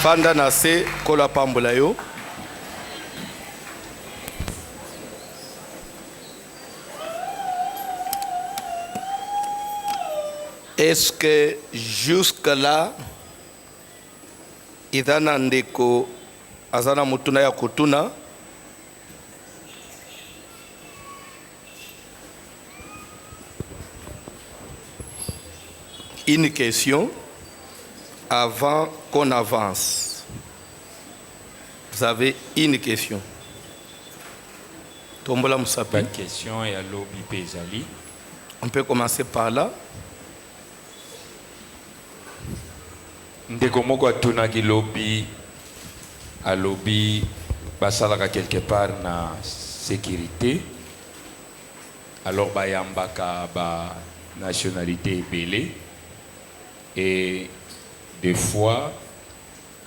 Vanda nase kola pambola yo. Est-ce que jusque-là, idana ndeko azana mutuna ya kutuna? Une question avant qu'on avance. Vous avez une question. Tombola Moussapi. Pas de question et à l'obi Pézali. On peut commencer par là. Ndeko moko atunaki lobi à lobby basalaka quelque part na sécurité. Alors bayambaka ba nationalité belé et des fois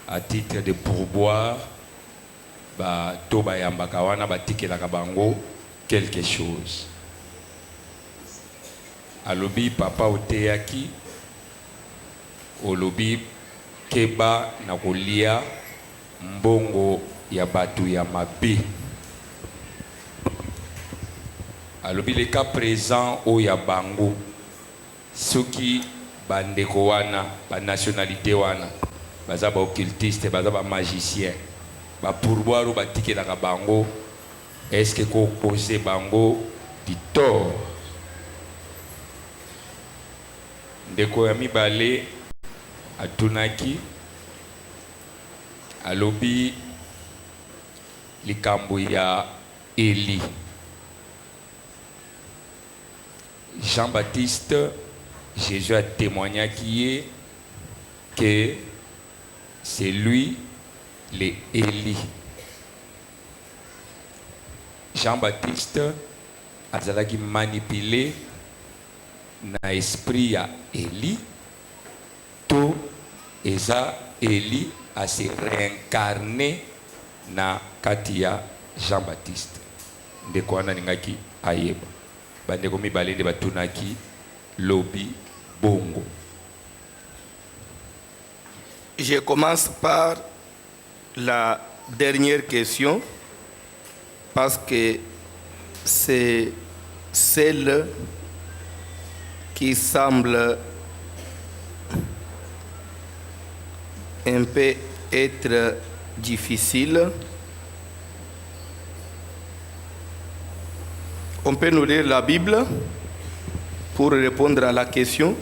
à titre de pourboire ba to bayambaka wana batikelaka bango quelque chose. À lobby papa oteyaki au lobby keba na kolia mbongo ya batu ya mabe. Alobi le cas présent au ya bango soki bandeko wana ba nationalité wana baza ba occultiste baza ba magicien ba pourboire ou batikelaka bango, est-ce que ko cause bango di tort? Ndeko ya mibale atunaki alobi likambo ya Eli. Jean-Baptiste, Jésus a témoigné que c'est lui, le Eli. Jean-Baptiste azalaki manipulé na esprit ya Eli. To eza Eli a se réincarné na katia Jean-Baptiste. Ndeko wana ningaki ayeba. Bandeko mibale nde batunaki lobi bongo. Je commence par la dernière question parce que c'est celle qui semble un peu être difficile. On peut nous lire la Bible pour répondre à la question.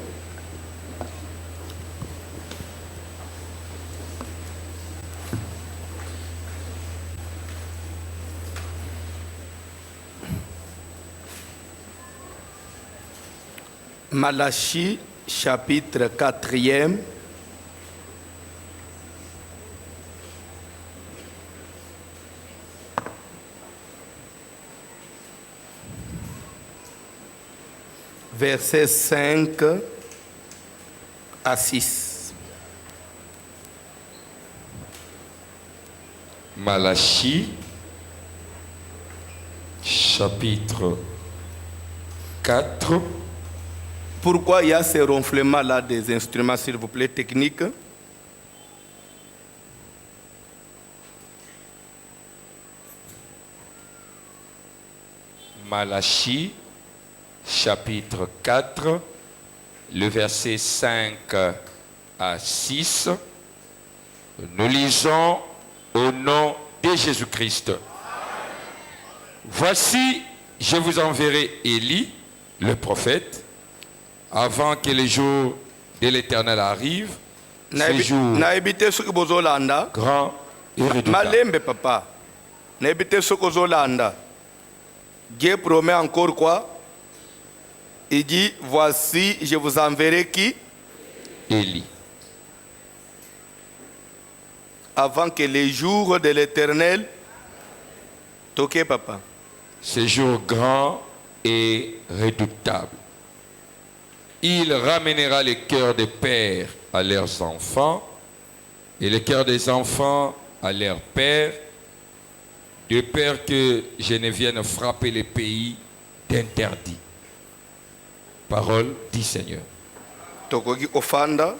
Malachie, chapitre 4e. Versets 5 à 6. Malachie, chapitre 4. Pourquoi il y a ces ronflements-là des instruments, s'il vous plaît, techniques? Malachie, chapitre 4, le verset 5 à 6. Nous lisons au nom de Jésus-Christ. Voici, je vous enverrai Élie, le prophète, avant que les jours de l'Éternel arrivent. Ces jours grand et redoutable. Malembe papa. N'habitez ce que Zolanda. Dieu promet encore quoi? Il dit, voici, je vous enverrai qui? Élie. Avant que les jours de l'Éternel toquent, papa. Ce jour grand et redoutable. Il ramènera le cœur des pères à leurs enfants et le cœur des enfants à leurs pères, de peur que je ne vienne frapper les pays d'interdit. Parole du Seigneur. Tokogi ofanda.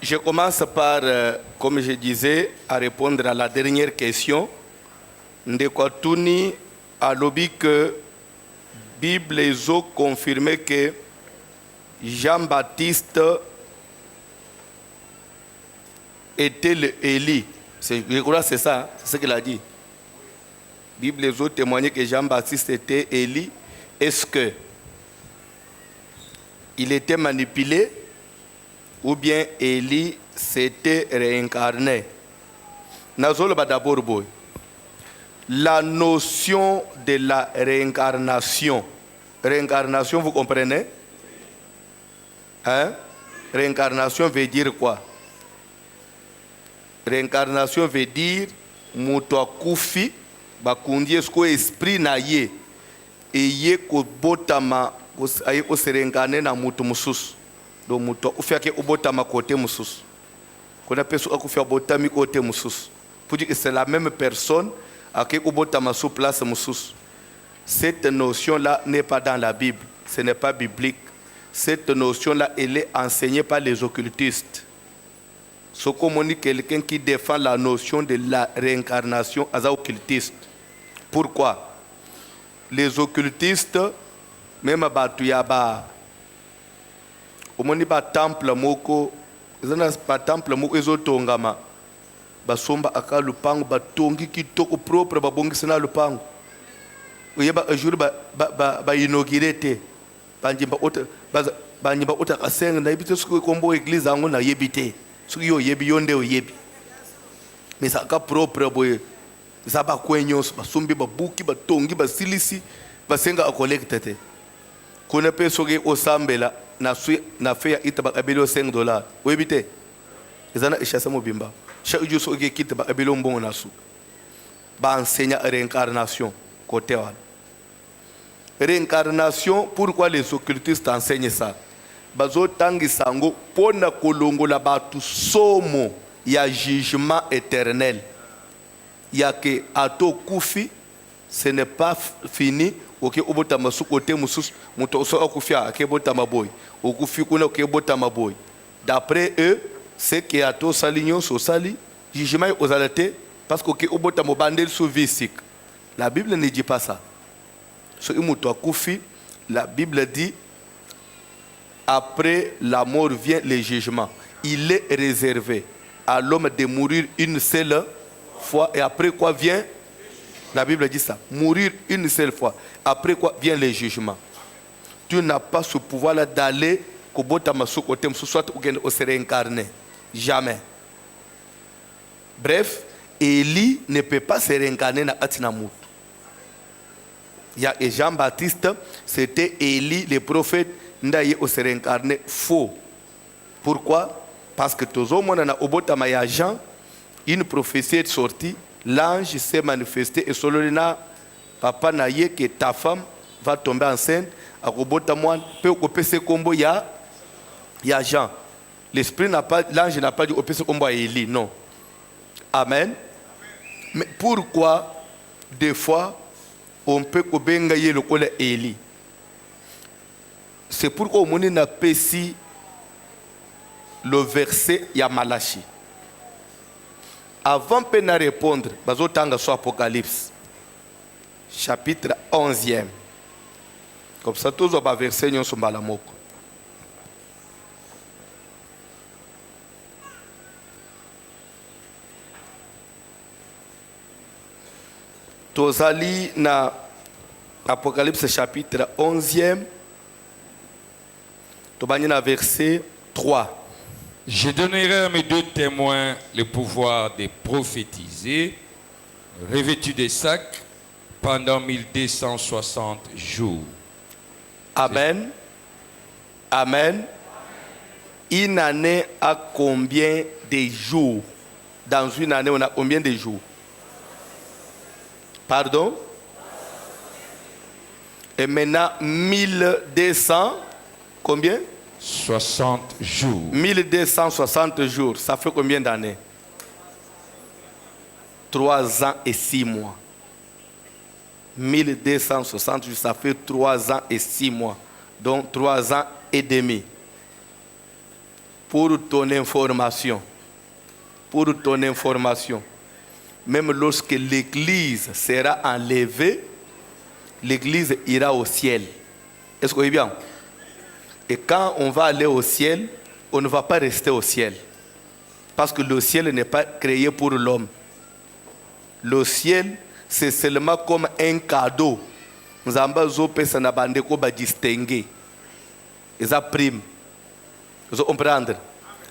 Je commence par, comme je disais, à répondre à la dernière question. Ndekwatuni a lobby que Bible a confirmé que Jean-Baptiste était le Élie. Je crois que c'est ça, hein? C'est ce qu'il a dit. Bible a témoigné que Jean-Baptiste était Élie. Est-ce que il était manipulé ou bien Élie s'était réincarné? Nazoloba d'abord boy. La notion de la réincarnation. Réincarnation, vous comprenez? Hein? Réincarnation veut dire quoi? Réincarnation veut dire muto akufi bakundi esko esprit na ye eye ko botama aye ko se réincarner na mutu mususu do muto ufyake ubotama kote mususu kuna peso akufya botami kote mususu pour dire que c'est la même personne ake ubotama sous place mususu. Cette notion là n'est pas dans la Bible, ce n'est pas biblique. Cette notion là elle est enseignée par les occultistes. Ce qu'on dit quelqu'un qui défend la notion de la réincarnation aux occultistes. Pourquoi? Les occultistes, même à Batuyaba, au monde ba temple moko, ils ont pas temple moko ils ont tongama, basomba aka lupango batongi kitoko propre babongi sena lupango. Uyeba jour ba inaugurete, banjimba ota kasenga na ibite suko kombo église ango na yebite. Ce qui est yonde o yebi mais ça ka propre boy ça ba kwenyos ba sumbi ba buki ba tongi ba silisi ba senga a collecte kuna peso ke osambela na fe ya ita ba kabelo $5 o yebite ezana ishasa mobimba cha uju so ke kita ba kabelo mbongo nasu ba enseigne réincarnation côté wa réincarnation. Pourquoi les occultistes enseignent ça? Bazo tangi sango pona kolongola batu somo ya jugement éternel. Ya que ato kufi ce n'est pas fini. Ok obota masu kote musus muto so akufia ke bota maboy okufi kuna ke bota maboy. D'après eux c'est que ato salignon so sali jugement aux alaté parce que obota mobandel sous visik. La Bible ne dit pas ça. So imuto akufi, la Bible dit après la mort vient le jugement. Il est réservé à l'homme de mourir une seule fois. Et après quoi vient? La Bible dit ça. Mourir une seule fois. Après quoi vient le jugement. Tu n'as pas ce pouvoir-là d'aller soit ou se réincarner. Jamais. Bref, Élie ne peut pas se réincarner dans Atinamout. Il y a Jean-Baptiste, c'était Élie, le prophète. Ndaye o se réincarné faux. Pourquoi? Parce que tout le monde a obotama ya Jean, une prophétie est sortie, l'ange s'est manifesté et sololina papa naye que ta femme va tomber enceinte, a obotama peut opérer combo ya Jean. L'esprit n'a pas, l'ange n'a pas dit opérer combo à Élie, non. Amen. Mais pourquoi des fois on peut obengaye le col Élie? C'est pourquoi on a péci le verset ya Malachi. Avant de répondre, bazotanga sur Apocalypse, chapitre 11e. Comme ça, tous les versets sont balamoko. Tozali na Apocalypse chapitre 11e. Verset 3. Je donnerai à mes deux témoins le pouvoir de prophétiser, revêtus de sacs, pendant 1260 jours. Amen. Amen. Une année a combien de jours? Dans une année, on a combien de jours? Pardon? Et maintenant, 1200, combien? 60 jours. 1260 jours, ça fait combien d'années? 3 ans et 6 mois. 1260 jours, ça fait 3 ans et 6 mois. Donc 3 ans et demi. pour ton information, même lorsque l'église sera enlevée, l'église ira au ciel. Est-ce que vous voyez bien? Et quand on va aller au ciel, on ne va pas rester au ciel. Parce que le ciel n'est pas créé pour l'homme. Le ciel, c'est seulement comme un cadeau. Nous avons distingué. Ils ont prime. Vous comprenez?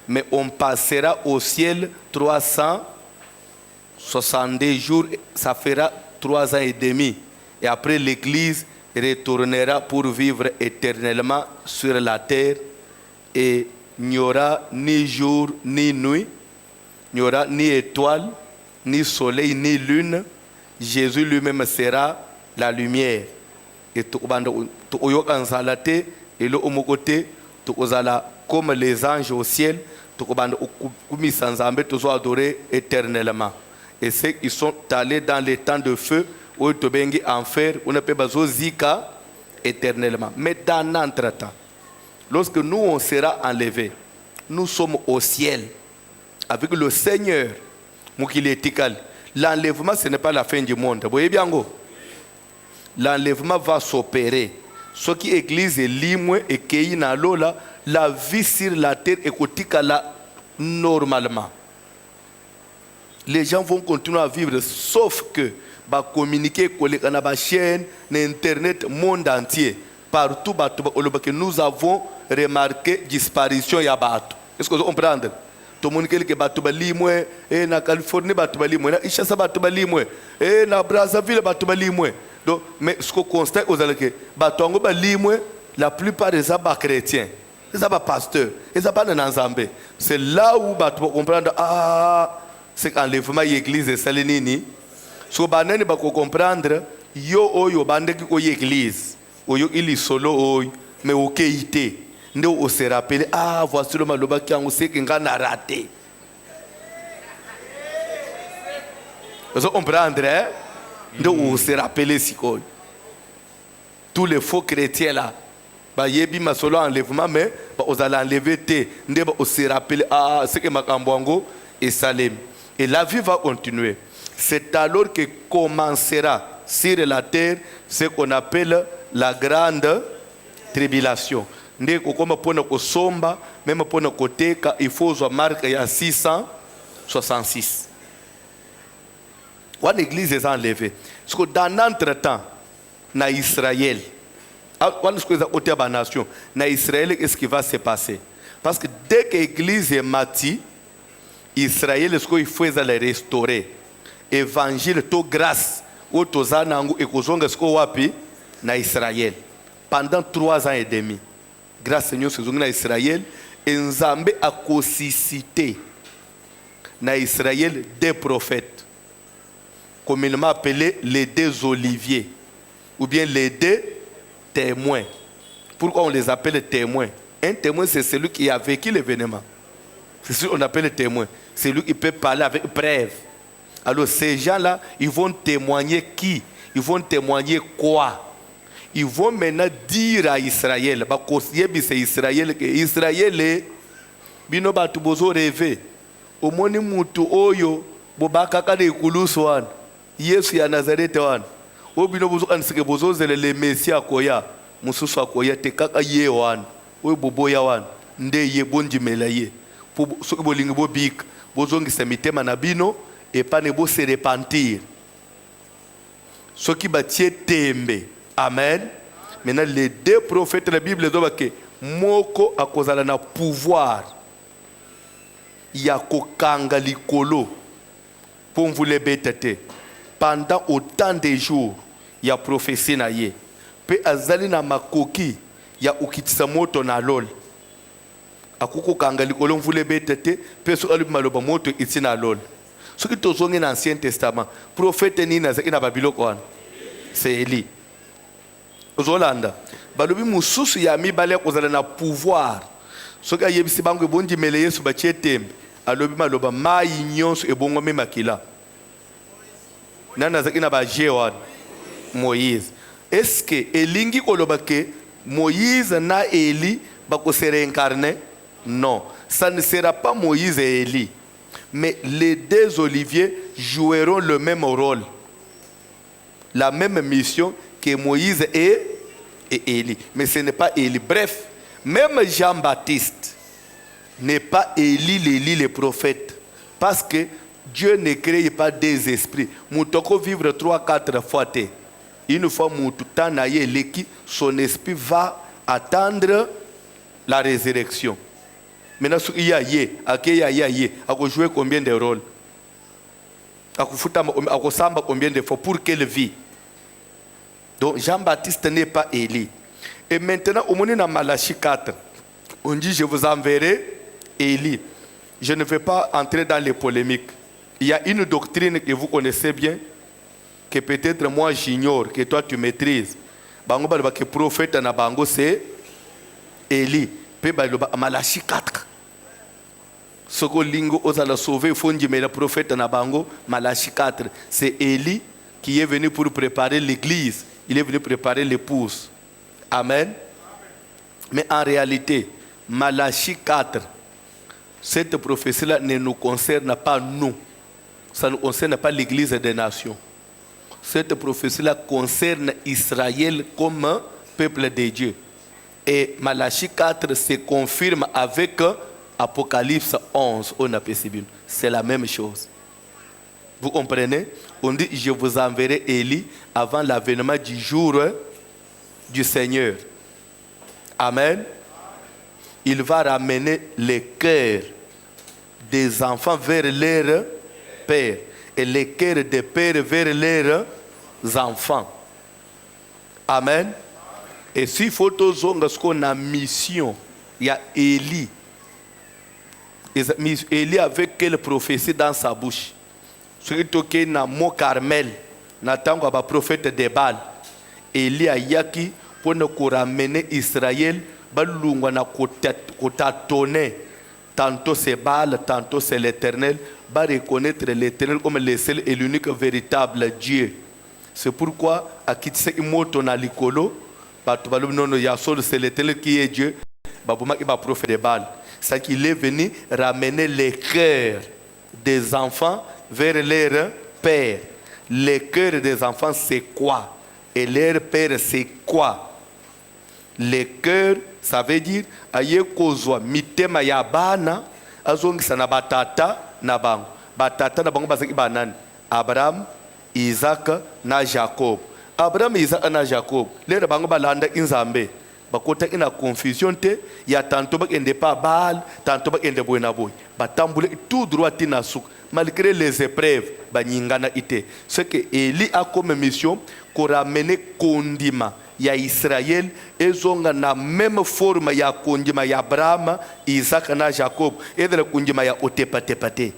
Mais on passera au ciel 362 jours, ça fera 3 ans et demi. Et après l'église retournera pour vivre éternellement sur la terre. Et il n'y aura ni jour ni nuit, il n'y aura ni étoile, ni soleil, ni lune. Jésus lui-même sera la lumière. Et comme les anges au ciel, nous adorer éternellement. Et ceux qui sont allés dans les temps de feu, où ils en enfer, on ne peut pas zika éternellement. Mais dans notre temps, lorsque nous on sera enlevés, nous sommes au ciel avec le Seigneur. L'enlèvement, ce n'est pas la fin du monde. Vous voyez bien? L'enlèvement va s'opérer. Ce qui est église est limwe et qui na lola, la vie sur la terre est normalement. Les gens vont continuer à vivre, sauf que va communiquer avec la chaîne, l'internet, monde entier. Partout, nous avons remarqué disparition ya bato. Est-ce que vous comprenez? Tout le monde qui est bato balimwe, et na Californie bato balimwe, na Ishasa bato balimwe, et na Brazzaville bato balimwe. Donc, mais ce qu'on constate, bato balimwe, la plupart des abats chrétiens, les abats pasteurs, les abats nanzambe. C'est là où bato comprendre c'est qu'enlèvement l'église est salinini. Ce que banane ba comprendre, yo oyo bande ki ko l'église, oyo ili solo oyo, mais okeité. Nous on se rappelle, voici le maloba qui a aussi qui a raté. Vous comprenez, hein? Nous on se rappelle si quoi. Tous les faux chrétiens là, bah yebi ma solo enlèvement, mais bah on allait enlever té. Nous on se rappelle, c'est que Makambwango et Salem. Et la vie va continuer. C'est alors que commencera sur la terre ce qu'on appelle la grande tribulation. Ndeko koma pona kosomba même pona koteka il faut zo marque ya 666. Une église est enlevée. Parce que dans notre temps, na Israël, on ce que côté ba nation, na Israël qu'est-ce qui va se passer? Parce que dès que l'église est mati, Israël ce qu'il faut les restaurer. Évangile to grâce au tozanangu et kozonga ce ko wapi na Israël pendant 3 ans et demi. Grâce Seigneur, c'est en Israël. Et Nzambe a suscité dans Israël des prophètes, communément appelés les 2 oliviers, ou bien les 2 témoins. Pourquoi on les appelle témoins? Un témoin, c'est celui qui a vécu l'événement. C'est celui qu'on appelle témoin. C'est lui qui peut parler avec preuve. Alors ces gens-là, ils vont témoigner qui? Ils vont témoigner quoi? Ils vont maintenant dire à Israël, c'est Israël que Israël est bino batu bozo rêver. Omoni mutu oyo bobaka kade ikulusu wana. Yesu ya Nazareth wana. O bino bozo kansike bozo zele le Messia akoya. Mususu akoya te kaka ye wana. Oyo boboya wana. Nde ye bonjimela ye. Po so bolingi bobika bozo ngisa mitema na bino et pas ne bo se repentir. Ce qui batie tembe. Amen. Maintenant, les 2 prophètes de la Bible disent que moko akozala na pouvoir ya kokanga likolo pour vous les bêter pendant autant de jours ya prophétie na ye pe azali na makoki ya ukitisa moto na lol akuko kanga likolo vous les bêter pe so ali maloba moto itina lol ce qui tozongi dans l'Ancien Testament prophète ni na zaki na babiloko wana c'est Élie. Zolanda balobi mususu ya mibale kozala na pouvoir soki ayebisi bango ebondimele Yesu batie tembe alobi maloba mai nyonso ebongwami makila nani azalaki na baje wana Moïse. Est-ce que elingi koloba ke Moïse na Eli bakose réincarner? Non, ça ne sera pas Moïse et Élie. Mais les deux oliviers joueront le même rôle. La même mission que Moïse et Élie. Mais ce n'est pas Élie. Bref, même Jean-Baptiste n'est pas Élie le prophète. Parce que Dieu ne crée pas des esprits. Moutoko vivre 3-4 fois. Une fois Moutouta naye leki, son esprit va attendre la résurrection. Maintenant, il y a jouer combien de rôles? À combien de fois pour qu'elle vit? Donc Jean-Baptiste n'est pas Élie. Et maintenant, au moment de Malachie 4, on dit je vous enverrai Élie. Je ne vais pas entrer dans les polémiques. Il y a une doctrine que vous connaissez bien, que peut-être moi j'ignore, que toi tu maîtrises. Bango balba que prophète na bango c'est Élie. Pe balba Malachie 4. Soko lingo osala sauver fondi mais le prophète na bango Malachie 4, c'est Élie qui est venu pour préparer l'église. Il est venu préparer l'épouse. Amen. Mais en réalité, Malachie 4, cette prophétie-là ne nous concerne pas nous. Ça ne concerne pas l'église des nations. Cette prophétie-là concerne Israël comme peuple de Dieu. Et Malachie 4 se confirme avec Apocalypse 11. C'est la même chose. Vous comprenez? On dit, je vous enverrai Élie avant l'avènement du jour du Seigneur. Amen. Il va ramener les cœurs des enfants vers leur père et les cœurs des pères vers leurs enfants. Amen. Et s'il faut ce qu'on a mission, il y a Élie. Élie avait quelle prophétie dans sa bouche? Ce qui est na mot Carmel, n'attend pas prophète de Baal. Élie a yaki pour nous ramener Israël, balungwa na kotatone. Tantôt c'est Baal, tantôt c'est l'Éternel. Va reconnaître l'Éternel comme le seul et l'unique véritable Dieu. C'est pourquoi à Kitse Imoto na Likolo, c'est l'Éternel qui est Dieu. Il va prophète de Baal. C'est qu'il est venu ramener les cœurs des enfants vers leur père. Les cœurs des enfants, c'est quoi? Et leur père, c'est quoi? Les cœurs, ça veut dire, aye kozwa mitema ya bana, azongisa na batata na bango. Batata na bango bazaki banani? Abraham, Isaac na Jacob. Abraham, Isaac na Jacob. Les bango balanda inzambe. Bakota ina confusion te, ya tantôt bakende pas Baal, tantôt bakende boyna boy. Batambule tout droit tina souk. Malgré les épreuves, banyingana ite. Ce que Élie a comme mission, qu'on ramène kondima ya Israël, et zonga na même forme ya kondima ya Abraham, Isaac na Jacob, et de la kondima ya otepatepate.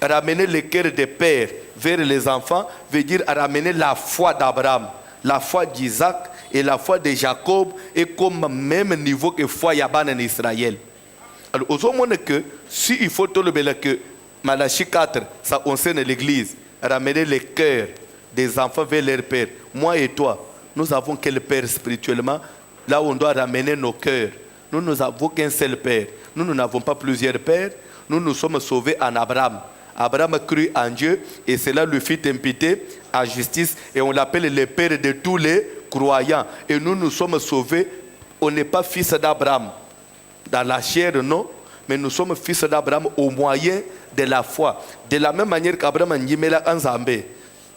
Ramener le cœur des pères vers les enfants veut dire ramener la foi d'Abraham, la foi d'Isaac et la foi de Jacob est comme même niveau que foi Yaban en Israël. Alors, au moment que si il faut tolérer que Malachie 4, ça concerne l'église, ramener le cœur des enfants vers leur père. Moi et toi, nous avons quel père spirituellement? Là où on doit ramener nos cœurs. Nous n'avons qu'un seul père. Nous n'avons pas plusieurs pères. Nous nous sommes sauvés en Abraham. Abraham a cru en Dieu et cela lui fit imputer en justice et on l'appelle le père de tous les croyants. Et nous nous sommes sauvés. On n'est pas fils d'Abraham dans la chair, non, mais nous sommes fils d'Abraham au moyen de la foi. De la même manière qu'Abraham a Njimela Anzambe.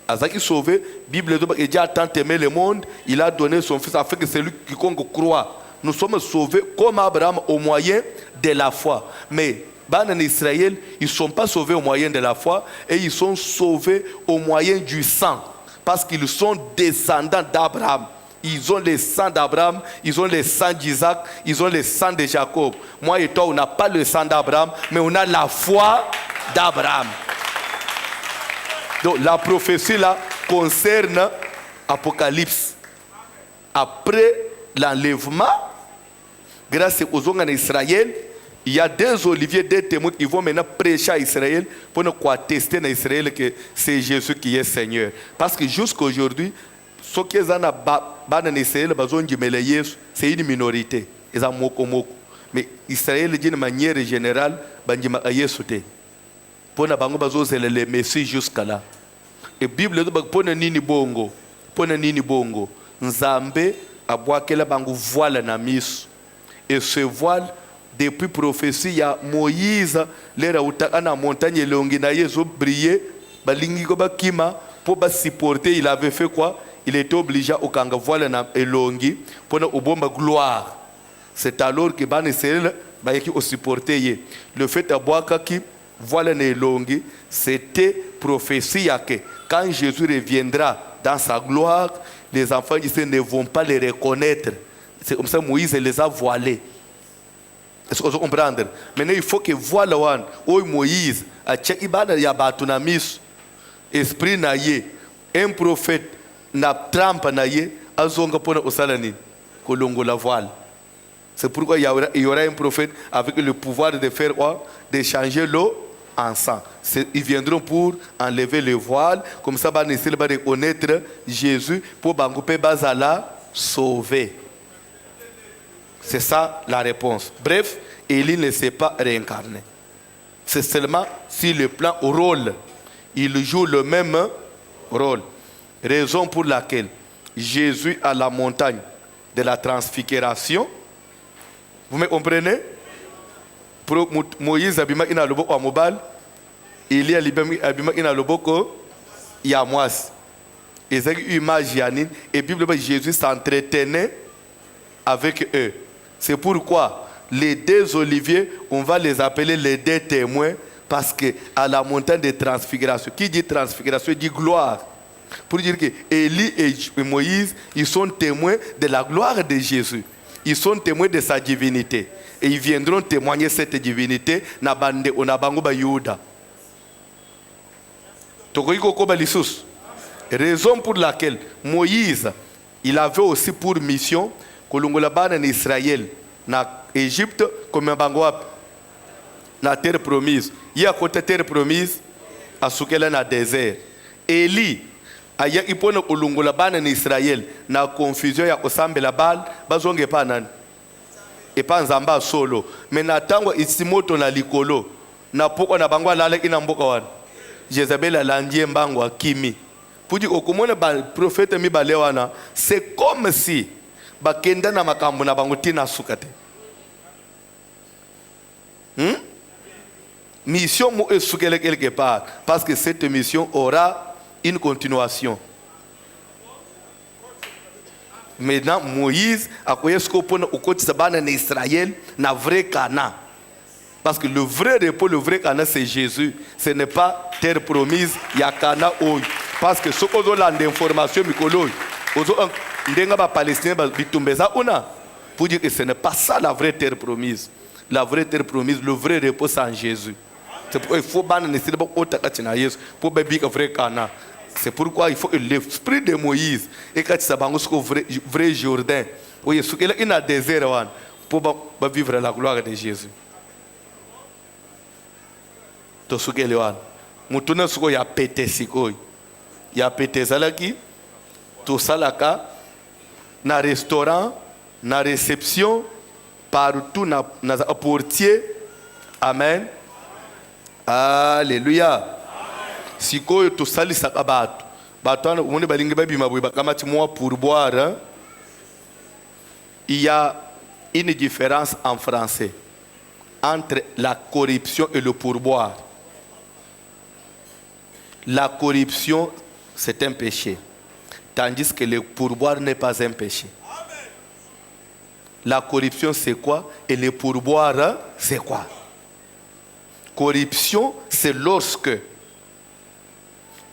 Azaki sauvé, Bible dit Dieu a tant aimé le monde, il a donné son fils afin que celui qui croit. Nous sommes sauvés comme Abraham au moyen de la foi. Mais en Israël, ils ne sont pas sauvés au moyen de la foi et ils sont sauvés au moyen du sang. Parce qu'ils sont descendants d'Abraham. Ils ont le sang d'Abraham, ils ont le sang d'Isaac, ils ont le sang de Jacob. Moi et toi, on n'a pas le sang d'Abraham, mais on a la foi d'Abraham. Donc la prophétie là concerne Apocalypse. Après l'enlèvement, grâce aux gens en Israël, il y a des oliviers, des témoins qui vont maintenant prêcher à Israël pour nous attester à Israël que c'est Jésus qui est Seigneur. Parce que jusqu'à aujourd'hui, ceux qui sont en Israël, c'est une minorité. Ils ont moko. mais Israël d'une manière générale bandima Yesu te pona bango bazozela le Messie jusqu'à là. Et Bible do pona nini bongo Nzambe abwakela bango voile na miso. Et ce voile depuis prophétie ya Moïse lera utaka na montagne elongi na Yesu briller balingi ko bakima pour ba supporter. Il avait fait quoi? Il était obligé au kanga voile na elongi pour na ubomba gloire. C'est alors que ban Israël ba yaki au supporter. Le fait abwaka ki voile na elongi, c'était prophétie ya que quand Jésus reviendra dans sa gloire, les enfants d'Israël ne vont pas les reconnaître. C'est comme ça que Moïse les a voilés. Est-ce que vous comprenez? Maintenant, il faut que voilà où Moïse a checké ya batu na miso, esprit na ye, un prophète na trempe na ye, azonga pona osalani, kolongo la voile. C'est pourquoi il y aura un prophète avec le pouvoir de faire quoi? De changer l'eau en sang. Ils viendront pour enlever le voile, comme ça, ils vont reconnaître Jésus pour Bangoupe Bazala sauver. C'est ça la réponse. Bref, Élie ne s'est pas réincarné. C'est seulement sur le plan rôle. Il joue le même rôle. Raison pour laquelle Jésus à la montagne de la transfiguration, vous me comprenez? Pour Moïse abima ina loboko wa mobile, Élie abima ina loboko ya mwasi. Ezaki image yanine et Bible Jésus s'entretenait avec eux. C'est pourquoi les deux oliviers, on va les appeler les deux témoins, parce que à la montagne de transfiguration, qui dit transfiguration dit gloire. Pour dire que Élie et Moïse, ils sont témoins de la gloire de Jésus. Ils sont témoins de sa divinité. Et ils viendront témoigner cette divinité na bande onabango ba Yuda. Tokoiko ko balisus. Raison pour laquelle Moïse, il avait aussi pour mission kolongola bana en Israël na Égypte comme bango na terre promise. Il y a côté terre promise à sukela na désert. Élie aya ipona kolongola bana en Israël na confusion ya kosambela bal bazonge pa nani et pas nzamba solo mais na tango isimoto na likolo na poko na bango alale ina mboka wana Jezabel alandie mbango akimi pour dire okomona ba prophète mi balewana c'est comme si bakenda na makambo na bango tina sukate mission mo esukele quelque part parce que cette mission aura une continuation. Maintenant, Moïse a connu ce qu'on peut en Israël, na vrai Cana. Parce que le vrai repos, le vrai Cana, c'est Jésus. Ce n'est pas terre promise, il y a Cana. Parce que ce qu'on a l'information, pour dire que ce n'est pas ça la vraie terre promise. La vraie terre promise, le vrai repos, c'est en Jésus. C'est pourquoi il faut pour que vrai Cana. C'est pourquoi il faut que l'esprit de Moïse et quand ça bango vrai Jourdain, oui, ce qu'il a désert pour vivre la gloire de Jésus. To ce qu'il a, mutuna ce qu'il a pété siko, il a pété zalaki, tout ça là na restaurant, na réception, partout na portier, amen, alléluia. Sikoyo to salisa kabatu batwana umone balingi babima boye bakamati moi pour boire. Il y a une différence en français entre la corruption et le pourboire. La corruption c'est un péché tandis que le pourboire n'est pas un péché. La corruption c'est quoi et le pourboire c'est quoi? Corruption c'est lorsque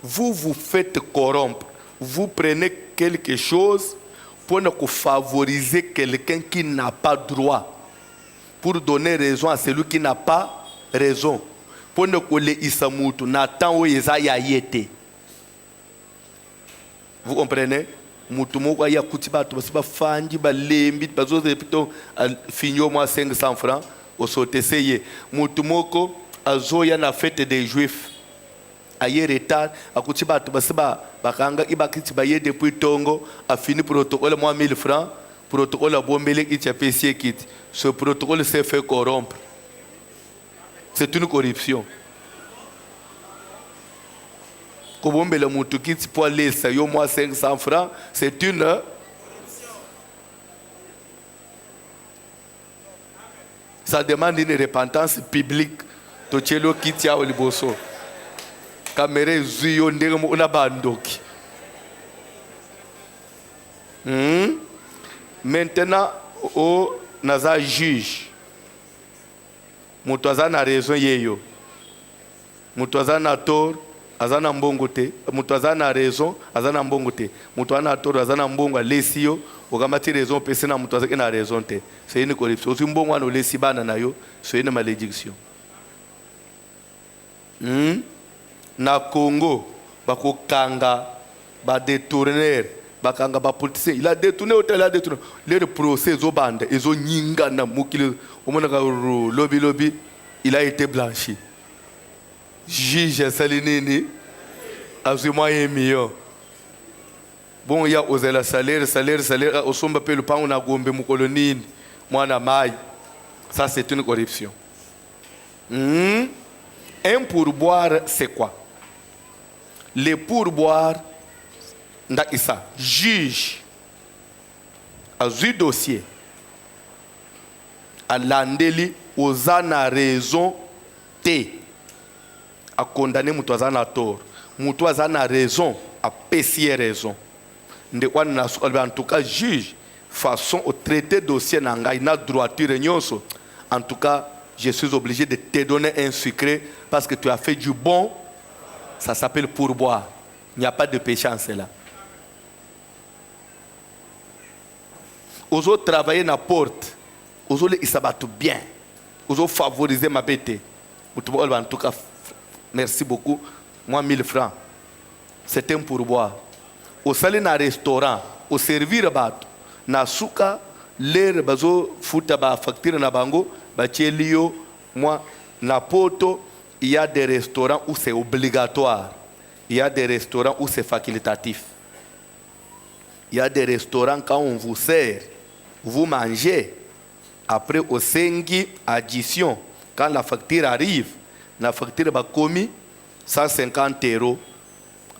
vous vous faites corrompre, vous prenez quelque chose pour ne favoriser quelqu'un qui n'a pas droit, pour donner raison à celui qui n'a pas raison, pour ne coller isamutu n'attend où ils aillent. Vous comprenez? Mutumoko ya kutiba to basiba fanji ba lembi bazo repito finyo moi 500 francs au soteseye mutumoko azoya na fête des juifs. Ayer retard akuti batu basiba bakanga ibakiti baye depuis tongo a fini protocole moi 1000 francs protocole abombele qui t'a payé quitte. Ce protocole s'est fait corrompre. C'est une corruption. Kobombele mutu quitte pour laisser yo moi 500 francs, c'est une ça demande une repentance publique. Tochelo quitte ya oliboso. Kamere zuyo ndenge una bandoki. Maintenant, au naza juge. Mutu aza na raison yeyo. Mutu aza na tort, aza na mbongo te. Mutu aza na raison, aza na mbongo te. Mutu aza na tort, aza na mbongo alesi yo. Okamati raison pese na mutu aza na raison te. C'est une corruption. Osi mbongo wana olesi bana na yo, c'est une malédiction. Na Congo, bako kanga, ba détourner, bakanga ba politicien. Il a détourné, il a détourné. Les procès zo bande, ils ont nyinga na mukile, omonaka lobby, il a été blanchi. Juge Salinini, absolument 1 million. Bon, il y a osé la salaire, au sombre pe le pan on a gombe mukolonine, moi na maille. Ça c'est une corruption. Un pourboire, c'est quoi? Les pourboires, ça, juge, à ce dossier, à l'andeli, aux ana raison, T, à condamner Moutouazana tort. Moutouazana raison, à pécier raison. En tout cas, juge, façon au traité dossier, il n'a droiture, en tout cas, je suis obligé de te donner un secret parce que tu as fait du bon. Ça s'appelle pourboire. Il n'y a pas de péché en cela. Aux autres travailler dans la porte. Aux autres ils s'abattent bien. Aux autres favoriser ma bête. En tout cas, merci beaucoup. Moi 1000 francs. C'est un pourboire. Au saler dans un restaurant, au servir na souka, l'air bazo futa ba facture na bango. Moi, Napoto, il y a des restaurants où c'est obligatoire. Il y a des restaurants où c'est facultatif. Il y a des restaurants quand on vous sert, vous mangez. Après, au 5 addition, quand la facture arrive, la facture va commis 150 €.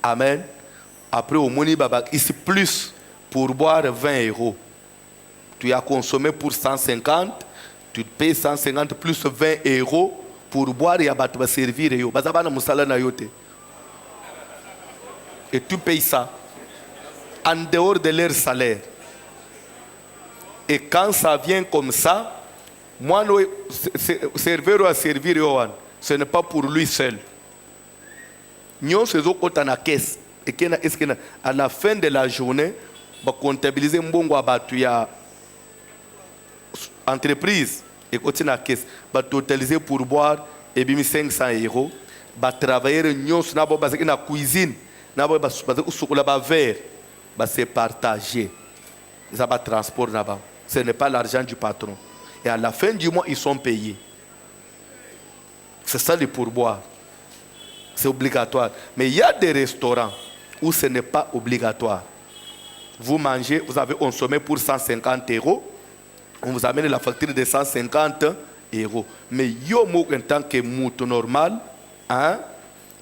Amen. Après, au moni baba, ici plus pour boire 20 €. Tu as consommé pour 150. Tu payes 150 plus 20 € pour boire et abattre va servir. Et tu payes ça en dehors de leur salaire. Et quand ça vient comme ça, moi, le serveur à servir, ce n'est pas pour lui seul. Nous sommes dans la caisse. Et à la fin de la journée, on va comptabiliser mbongo abattu ya entreprise et côté na caisse va totaliser pour boire et bien 500 €. Va travailler nyos na bo basé na cuisine na bo basé usukola ba verre va se partager. Ça va transport na ba. Ce n'est pas l'argent du patron. Et à la fin du mois ils sont payés. C'est ça le pourboire. C'est obligatoire. Mais il y a des restaurants où ce n'est pas obligatoire. Vous mangez, vous avez consommé pour 150 €. On vous amène la facture de 150 €. Mais yo, en tant que mouton normal, hein,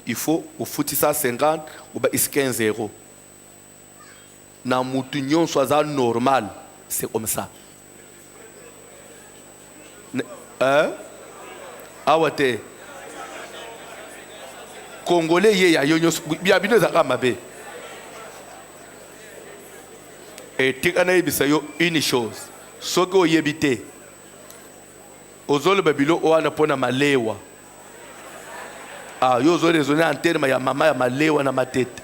il faut au foutu 150 ou 15 €. Dans mouton soit normal, c'est comme ça. Hein? Awate. Congolais, il y a et une chose. Soki oyebite ozolo babilo oana pona malewa yo zo raisonner en termes ya mama ya malewa na matete.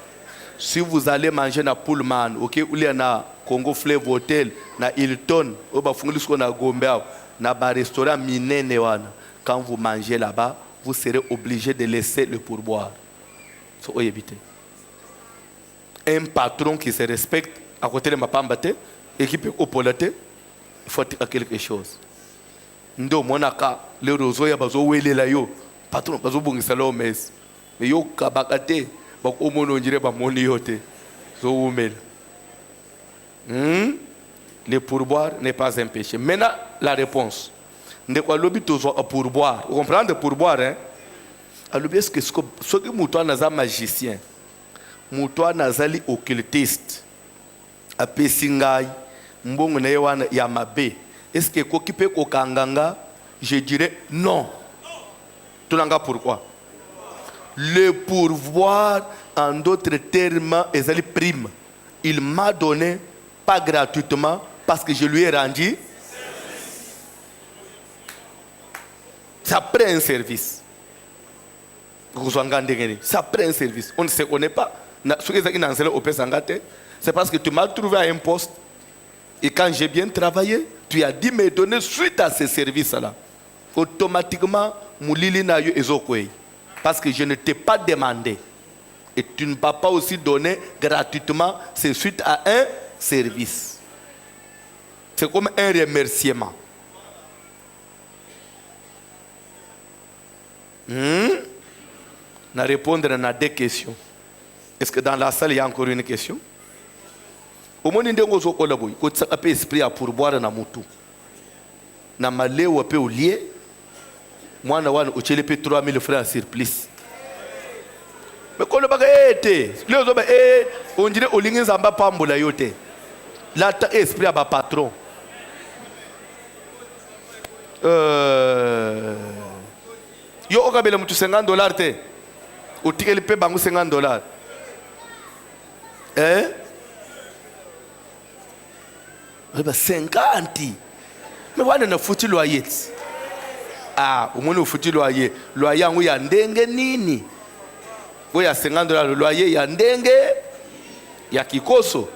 Si vous allez manger na Pullman, OK, ou na Congo Flavour Hotel, na Hilton, ou ba funguli sko na Gombe na ba restaurant minene wana, quand vous mangez là-bas, vous serez obligé de laisser le pourboire. So oyebite. Un patron qui se respecte à côté de ma pambate, équipe opolate, il faut dire quelque chose. Ndo monaka le rozo ya bazo welela yo patron bazo bongisa lo mes mais yo kabakate bako mono njire ba moni yote zo umela Le pourboire n'est pas un péché. Maintenant, la réponse. De quoi l'objet pourboire. Vous comprenez le pourboire, hein? Alors, est-ce que ce que mouton n'a pas magicien, mouton n'a pas occultiste, a pesingai, mbongo na yewana yamabe. Est-ce que kokipe kokanganga? Je dirais non. Tu n'as pourquoi? Le pourvoir, en d'autres termes, est une prime. Il m'a donné, pas gratuitement, parce que je lui ai rendu. Ça prend un service. Ça prend un service. On ne se connaît pas. C'est parce que tu m'as trouvé à un poste. Et quand j'ai bien travaillé, tu as dit me donner suite à ce service-là. Automatiquement, moulili na yo ezokwei. Parce que je ne t'ai pas demandé. Et tu ne peux pas aussi donner gratuitement, c'est suite à un service. C'est comme un remerciement. Na répondre à deux questions. Est-ce que dans la salle, il y a encore une question? Au moins, il y a un esprit à pourboire na mutu. Na malé ou peu au lié. Moi, na wan uchele pe 3000 francs surplus. Mais quand le bagage était, on dirait au ligne zamba pambola yote. Là, t'as esprit à ba patron. Yo okabela mutu $50 te. O tikeli pe bangu $50. Eh? 50. Mais wana na futi loyer. Ah, umone ufuti loyer. Loyer yangu ya ndenge nini? Wo ya $50 loyer ya ndenge ya kikoso.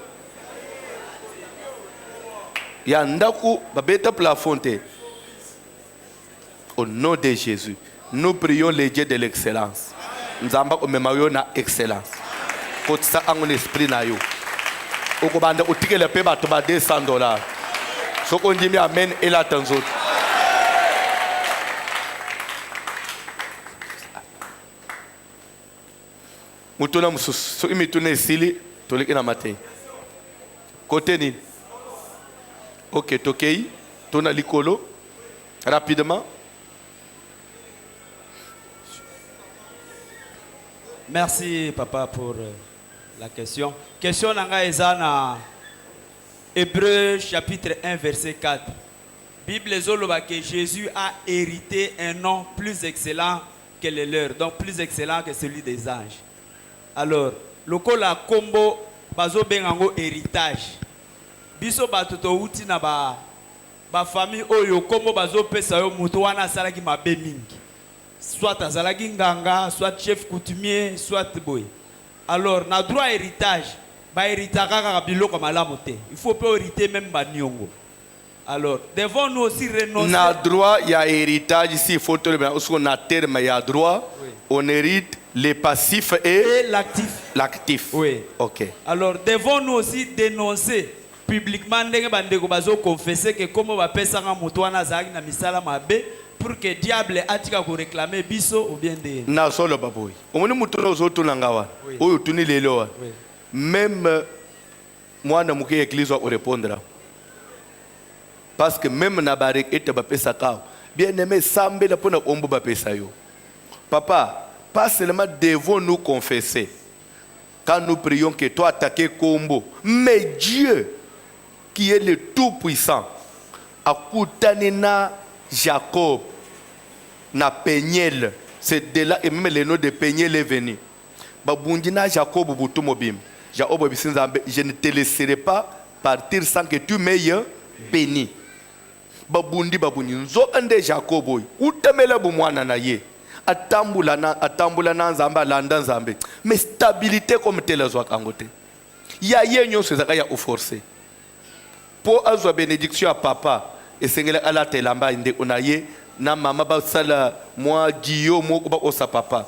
Ya ndaku babeta plafond te. Au nom de Jésus, nous prions les dieux de l'excellence. Nous avons na excellence. Quand ça a un esprit na yo. Au commande au ticket le paiement to ba $200. So qu'on dit amen et la tanzot. Mutuna musus so imitune sili toleki na matin. Côté ni. OK, tokei, tona likolo rapidement. Merci papa pour la question. Question nanga ezana Hébreux chapitre 1 verset 4. Bible zoloba que Jésus a hérité un nom plus excellent que le leur, donc plus excellent que celui des anges. Alors, lokola kombo bazo bengango héritage. Biso batoto uti na ba famille oyo kombo bazo pesa yo muto wana salaki mabe mingi. Soit azalaki nganga, soit chef coutumier, soit boy. Alors, na droit héritage, ba héritaka kaka biloko malamu te. Il faut pas hériter même ba nyongo. Alors, devons-nous aussi renoncer. Na droit ya héritage ici, il faut te le aussi on a terme ya droit, oui. On hérite les passifs et l'actif. L'actif. Oui. OK. Alors, devons-nous aussi dénoncer publiquement ndenge bandeko bazo confesser que comme ba pesa nga moto wana zaki na misala mabe. Pour que diable atika ko réclamer biso ou bien de na solo baboy omoni mutu no zoto nangawa oyo tuni lelo wa même mwana muke église wa répondre parce que même na barek ete ba pesa ka bien aimé sambe la pona ombo ba pesa yo papa pas seulement devons nous confesser quand nous prions que toi attaquer combo mais Dieu qui est le tout puissant akutani na Jacob na Peniel, c'est de là et même le nom de Peniel est venu. Babundina Jacob butumobim. Jacob bisinzambe, je ne te laisserai pas partir sans que tu m'aies béni. Babundi nzo ande Jacob boy. Utamela bumwana na ye. Atambula na nzamba landa nzambe. Mais stabilité comme telle zwa kangote. Ya yenyo sezaka ya forcer. Pour azwa bénédiction à papa. Et c'est que la telamba inde onaye na maman ba sala moi Guillaume mo ba osa papa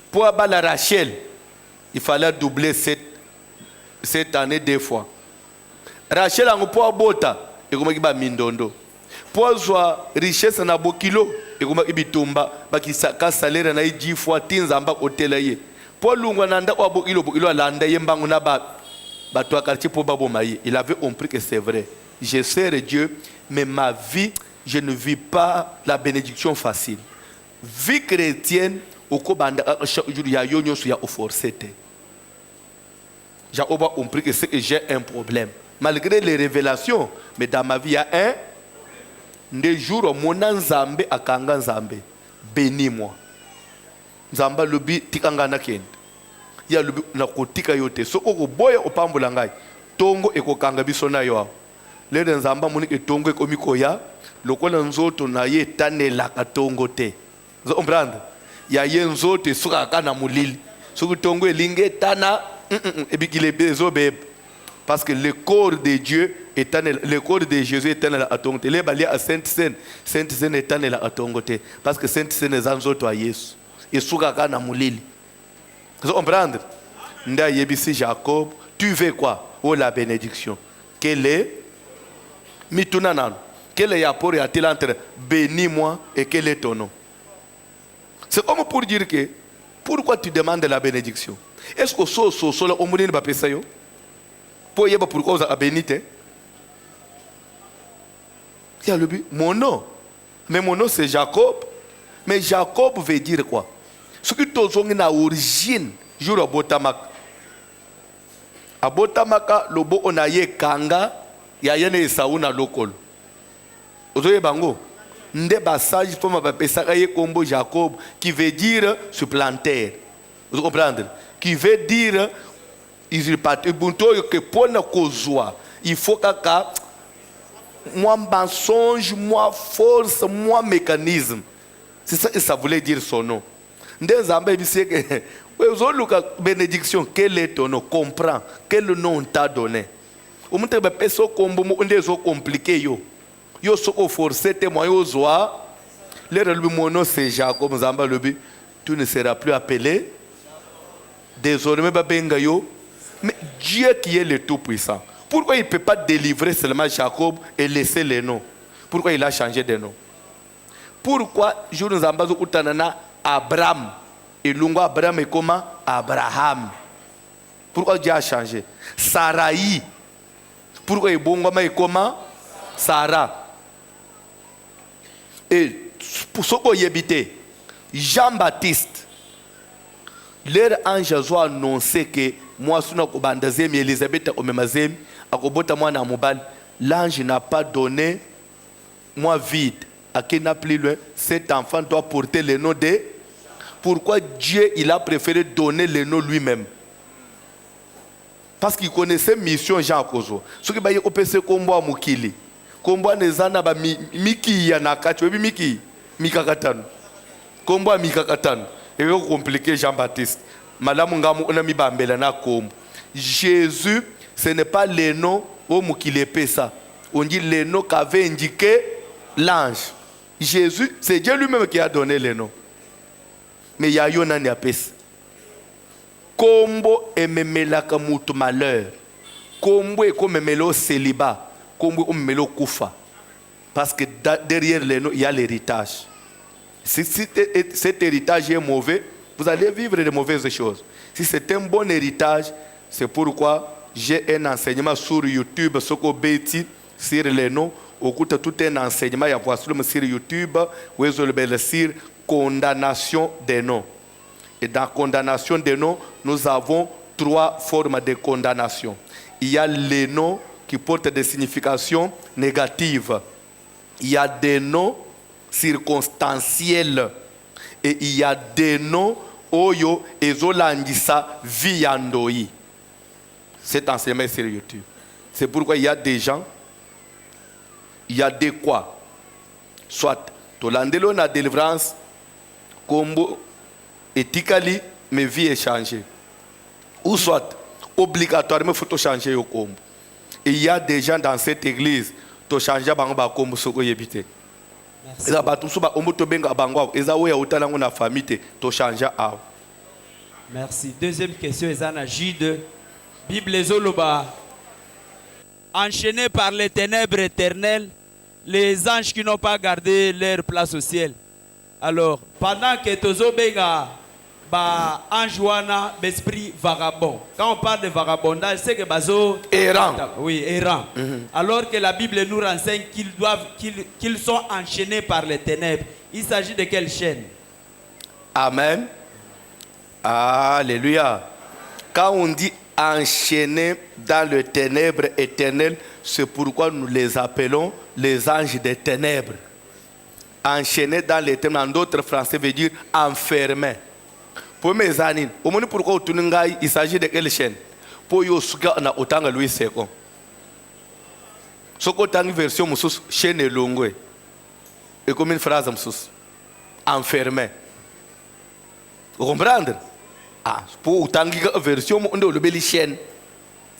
pour la Rachel il fallait doubler cette année 2 fois Rachel en pour bota et comme ba mindondo pour zwa richesse na bokilo et comme bitumba ba ki salaire na 10 fois tinzamba hotelaye pour lungwa nanda wa bokilo alanda yembangu na ba to quartier pour babo mayi il avait compris que c'est vrai. je sers Dieu, mais ma vie, je ne vis pas la bénédiction facile. Vie chrétienne, chaque jour, il y a un forcé. J'ai compris que j'ai un problème. Malgré les révélations, mais dans ma vie, il y a un des jours, mon Nzambe akanga Nzambe. Bénis-moi. Nzamba lubi tikanga na kende. Ya lubi na kotika yote. So oko boya opambola ngai. Tongo eko kanga biso na yo. Lele Nzamba moni ke tongo eko mikoya. Lokola nzoto na ye tanela ka tongo te. Zo comprendre? Ya ye nzoto suka kana mulili. Suku tongo elinge tana ebikile bezo bebe. Parce que le corps de Dieu éternel, le corps de Jésus est éternel à ton côté. Les baliers à Sainte-Seine, Sainte-Seine est éternel à ton côté. Parce que Sainte-Seine est en zoto à Jésus. Et soukaka na moulili. Vous comprenez? Nda yebisi Jacob, tu veux quoi? Oh la bénédiction. Quelle est? Mitunanan. Quel est l'apport et a-t-il entre bénis-moi et quel est ton nom? C'est comme pour dire que, pourquoi tu demandes la bénédiction? Est-ce que so la omulini ba pesa yo? Pourquoi vous avez béni? Il y a le but. Mon nom. Mais mon nom c'est Jacob. Mais Jacob veut dire quoi? Ce qui est une origine. Jour à Botamaka. À Botamaka, le bo on a yé kanga. Ya yene sauna lokol. Ozoye bango. Nde basage pour ma pesa yé kombo Jacob. Qui veut dire supplanter. Vous comprenez? Qui veut dire il faut que moi mensonge, moi force, moi mécanisme. C'est ça que ça voulait dire son nom. Bénédiction, quel est ton nom? Comprends. Quel nom on t'a donné? Au moment où on compliqué, yo forcé témoin zoa. Mon nom c'est Jacob Zamba Lebi. Tu ne seras plus appelé. Désormais, Babengayo. Mais Dieu qui est le Tout-Puissant, pourquoi il ne peut pas délivrer seulement Jacob et laisser les noms? Pourquoi il a changé de nom? Pourquoi je nous emballe au Tanana Abraham et l'ungo Abraham est comment? Abraham. Pourquoi Dieu a changé? Sarai. Pourquoi il est comment? Sarah. Et pour ce qu'on y habite, Jean-Baptiste, leur ange a annoncé que moi, si je suis Elisabeth Omemazem, l'ange n'a pas donné moi vide. À qui n'a plus loin, cet enfant doit porter le nom de. Pourquoi Dieu il a préféré donner le nom lui-même? Parce qu'il connaissait mission Jean Kozo. Ce qui va y opérer combo à Mukili. Combo à Nezana ba Miki Yanaka, tu veux Miki Mikakatan. Combo à Mikakatan. Et vous compliquer Jean-Baptiste. Jésus, ce n'est pas le nom qui le paie ça. On dit le nom qu'avait indiqué l'ange. Jésus, c'est Dieu lui-même qui a donné le nom. Mais il y a un apes. Combo et memelaka mutu malheur. Combo et comme memelo célibat. Combo et memelo koufa. Parce que derrière le nom, il y a l'héritage. Si cet héritage est mauvais, vous allez vivre de mauvaises choses. Si c'est un bon héritage, c'est pourquoi j'ai un enseignement sur YouTube, Soko Beti, sur les noms. Au cours de tout un enseignement, il y a sur YouTube, où ils ont sur condamnation des noms. Et dans condamnation des noms, nous avons 3 formes de condamnation. Il y a les noms qui portent des significations négatives. Il y a des noms circonstanciels. Et il y a des noms oyo ezolandisa viandoi. Cet enseignement est sur YouTube. C'est pourquoi il y a des gens, il y a des quoi. Soit tolandelo na délivrance, combo éthiquement, mais vie est changée. Ou soit obligatoirement il faut changer au combo. Et il y a des gens dans cette église qui changent le combo sur le yébité. Merci. Deuxième question, Ezana J2. Bible Zoloba. Enchaînés par les ténèbres éternelles, les anges qui n'ont pas gardé leur place au ciel. Alors, pendant que Tozo Benga ba ange wana l'esprit vagabond. Quand on parle de vagabondage, c'est que bazo Errant. Oui, errant. Alors que la Bible nous renseigne qu'ils sont enchaînés par les ténèbres. Il s'agit de quelle chaîne? Amen. Alléluia. Quand on dit enchaînés dans le ténèbre éternel, c'est pourquoi nous les appelons les anges des ténèbres. Enchaînés dans les ténèbres, en d'autres français veut dire enfermés. Pour mes amis, au moment pourquoi il s'agit de quelle chaîne? Pour yosuka na otanga Louis II. Ce qu'on a version moussous chaîne longue. Et comme une phrase moussous enfermé. Vous comprenez? Ah, pour autant que version on le beli chaîne.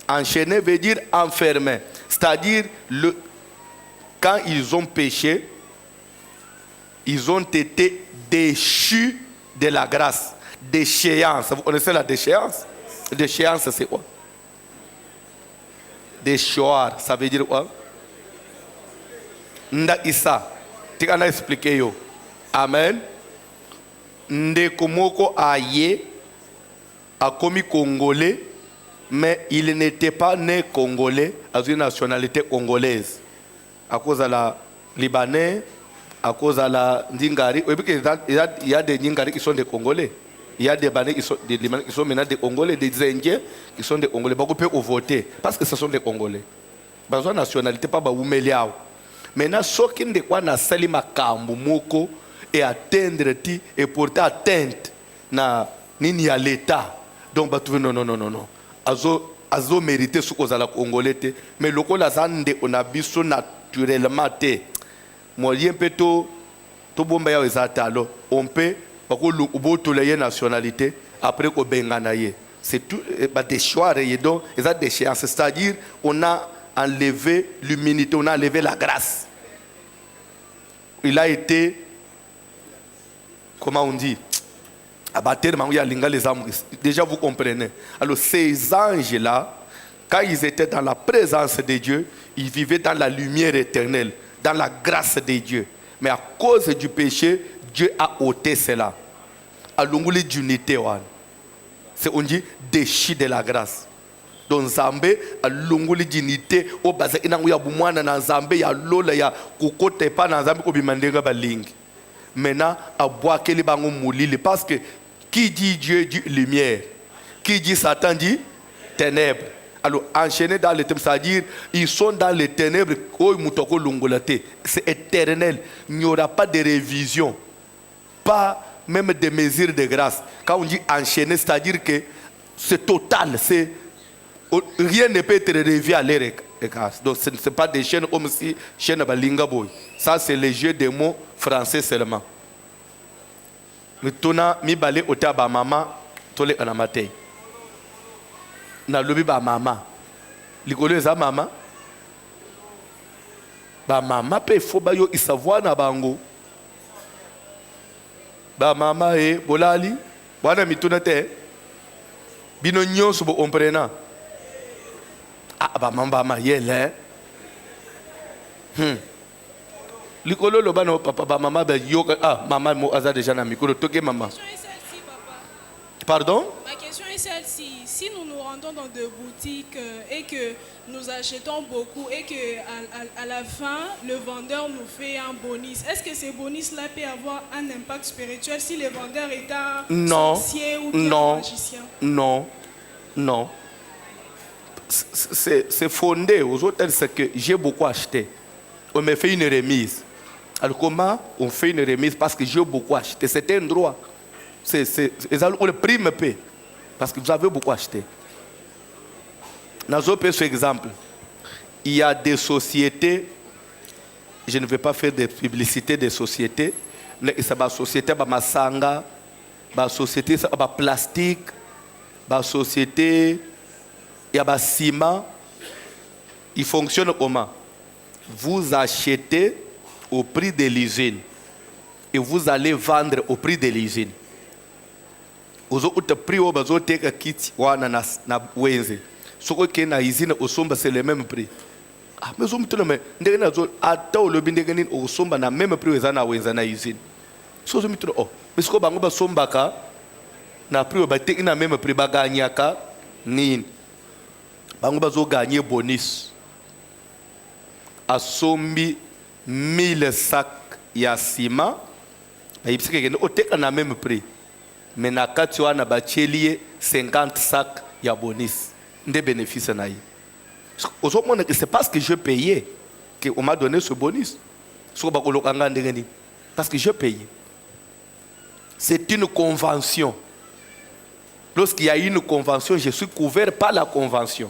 Enchaîné veut dire enfermé. C'est-à-dire quand ils ont péché, ils ont été déchus de la grâce. Déchéance. Vous connaissez la déchéance? Déchéance, c'est quoi? Déchoir, ça veut dire quoi? Nda Issa. Tu vas expliquer yo. Amen. Ndeko moko aye a commis congolais, mais il n'était pas né congolais, à une nationalité congolaise. À cause de la libanais, à cause de la Ndingari. Il y a des Ndingari qui sont des Congolais. Il y a des Libanais qui sont des Libanais qui sont maintenant des Congolais, des Indiens qui sont des Congolais. Beaucoup peuvent voter parce que ce sont des Congolais. Dans une nationalité, pas Baoumeliao. Maintenant, ce qui est quoi na salima kambu moko et atteindre ti et porter atteinte na nini à l'État. Donc non. Azo mérité ce qu'on a la Congolais, mais le la zande on a biso naturellement te. Moyen peto to bomba ya ezatalo on peut la nationalité après qu'on benganaye. C'est tout des choix et donc des déchéances, c'est-à-dire on a enlevé l'humilité, on a enlevé la grâce. Il a été, comment on dit, abattre les âmes. Déjà vous comprenez. Alors ces anges-là, quand ils étaient dans la présence de Dieu, ils vivaient dans la lumière éternelle, dans la grâce de Dieu. Mais à cause du péché, Dieu a ôté cela. À l'onguli d'unité, c'est on dit déchi de la grâce. Donc Zambé à l'onguli d'unité, au bas inangu ya bumwana na Zambé ya lola ya kukote pa na Zambé ko bimandenga balingi. Maintenant à boire que les bango moulili parce que qui dit Dieu dit lumière, qui dit Satan dit ténèbres. Alors enchaîné dans les ténèbres, c'est-à-dire ils sont dans les ténèbres. C'est éternel. Il n'y aura pas de révision, pas même de mesures de grâce. Quand on dit enchaîné, c'est-à-dire que c'est total. Rien ne peut être revu à l'air. Donc ce n'est pas des chaînes comme si chaîne balinga boy. Ça c'est le jeu des mots français seulement. Mais tona mi balé ota ba mama tole anamate. Na lobi ba mama. Likolo eza mama. Ba mama pe fo ba yo isavoir na bango. Ba mama bolali bwana mituna te. Bino nyonso bo comprena. Ah ba mama yele. Likolo lo bano papa ba mama ba yo mama mo aza déjà na mikolo toke mama. Pardon? Ma question est celle-ci. Si nous nous rendons dans des boutiques et que nous achetons beaucoup et que à la fin, le vendeur nous fait un bonus, est-ce que ce bonus-là peut avoir un impact spirituel si le vendeur est un sorcier ou un magicien? Non. C'est fondé aux autres, c'est que j'ai beaucoup acheté. On me fait une remise. Alors comment on fait une remise? Parce que j'ai beaucoup acheté. C'est un droit. C'est le prix me paie. Parce que vous avez beaucoup acheté. Dans ce exemple, il y a des sociétés, je ne vais pas faire de publicité des sociétés, mais c'est ma société, ma sanga, ma société, ma plastique, ma société, il y a ma ciment. Il fonctionne comment? Vous achetez au prix de l'usine et vous allez vendre au prix de l'usine. Vous avez prix au bazo teka kit wana na wenze. Soko ke na usine osomba c'est le même prix. Ah mais zomu tuna me ndenge na zo ata o lobi ndenge nini osomba na même prix eza na wenza na usine. So zomu tuna mais soko bango basomba ka na prix bateki na même prix baganyaka nini bango bazo gagner bonus asombi 1000 sacs ya ciment ayibisike kende oteka na même prix mais na kati wana bachelie 50 sacs ya bonus nde bénéfice na ye ozomona que c'est parce que je payais que on m'a donné ce bonus so bakoloka nga ndenge nini parce que je payais. C'est une convention. Lorsqu'il y a une convention, je suis couvert par la convention.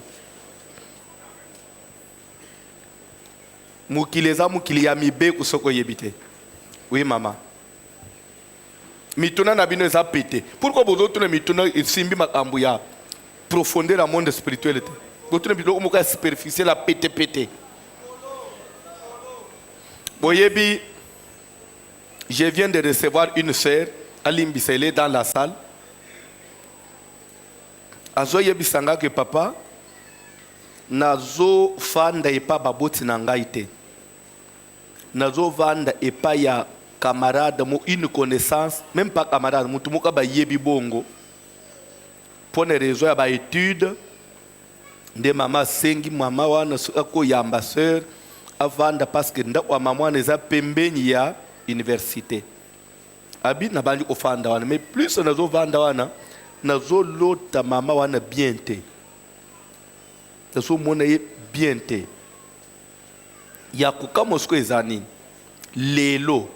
Mukileza mukilia mibe kusoko yebite. Oui maman. Mituna na bino eza pété. Pourquoi vous autres mituna simbi makambu ya profondeur la monde spirituel. D'autres bino muka superficiel la pété. Boyebi, je viens de recevoir une sœur Alimbisele dans la salle. Azo yebisanga que papa nazo fanda epa baboti na ngai te. Nazo vanda epa ya camarade mo une connaissance, même pas camarade, mutu muka ba yebi bongo. Pour les raisons ya ba étude de mama sengi mama wana ko ya ambassadeur avanda parce que nda wa mama neza pembeni ya université. Abi na bandi ofanda wana mais plus nazo vanda wana nazo lota mama wana bien te. Nazo mona ye bien te. Ya kukamo sko ezani lelo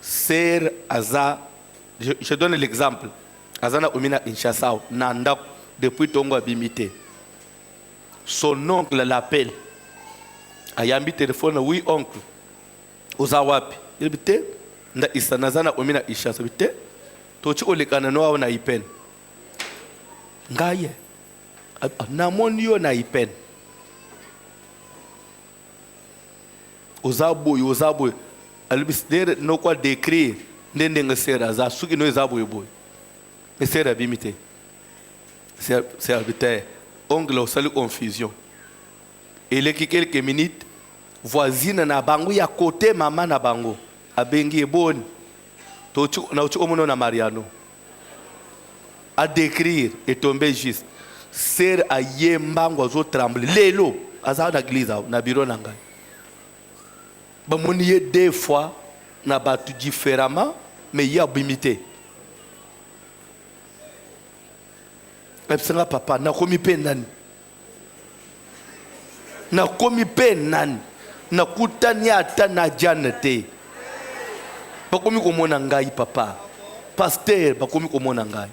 ser aza je donne l'exemple azana omina Kinshasa nanda depuis tongo abimité. Son oncle l'appelle. Ayambi téléphone oui oncle. Ozawapi. Il dit nda isanazana omina Kinshasa bite. Tochi olekana no wa na ipen. Ngaye. Na monio na ipen. Ozaboy. Albisdere no kwa décrire ndende ngesera za suki no ezaboy boy. Ngesera bimité. C'est arbitraire. Ongle au salut confusion. Et les quelques minutes, voisine na bango ya côté maman na bango. Abengi eboni. Tochu na uchu omono na Mariano. À décrire et tomber juste. Ser a yembango azo tremble. Lelo aza na église na bureau na ngai. Ba monié deux fois na batu différemment mais ya bimité. Epsanga papa na komi pe nani. Na komi pe nani. Na kutani ata na janete. Bakomi komona ngai papa. Pasteur bakomi komona ngai.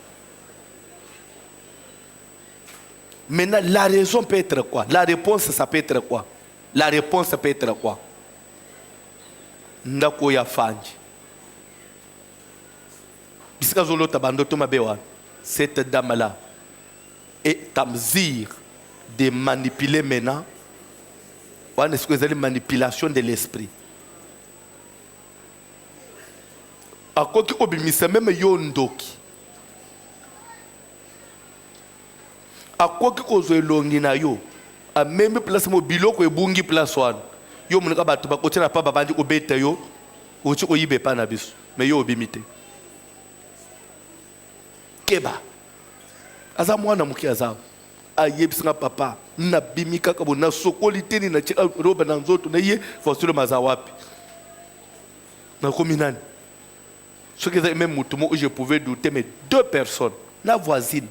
Maintenant la raison peut être quoi? La réponse ça peut être quoi? La réponse peut être quoi? Ndako ya fanji. Bisika zolo tabando to mabewa. Cette dame là est tamzir de manipuler maintenant. On est ce que c'est manipulation de l'esprit. À quoi qui obimisa même yondoki. À quoi qui cause longi na yo. A même place mo biloko ebungi place one. Yo munaka batu ba kotina pa babandi obeta yo. Uchi ko yibe pa na biso. Mais yo obimite. Keba. Aza mwana muki aza. Ayebisanga papa na bimika kabo na sokolite ni na chika roba na nzoto na ye fosilo mazawapi. Na kominani. Ce que c'est même mutumo où je pouvais douter mais deux personnes, la voisine.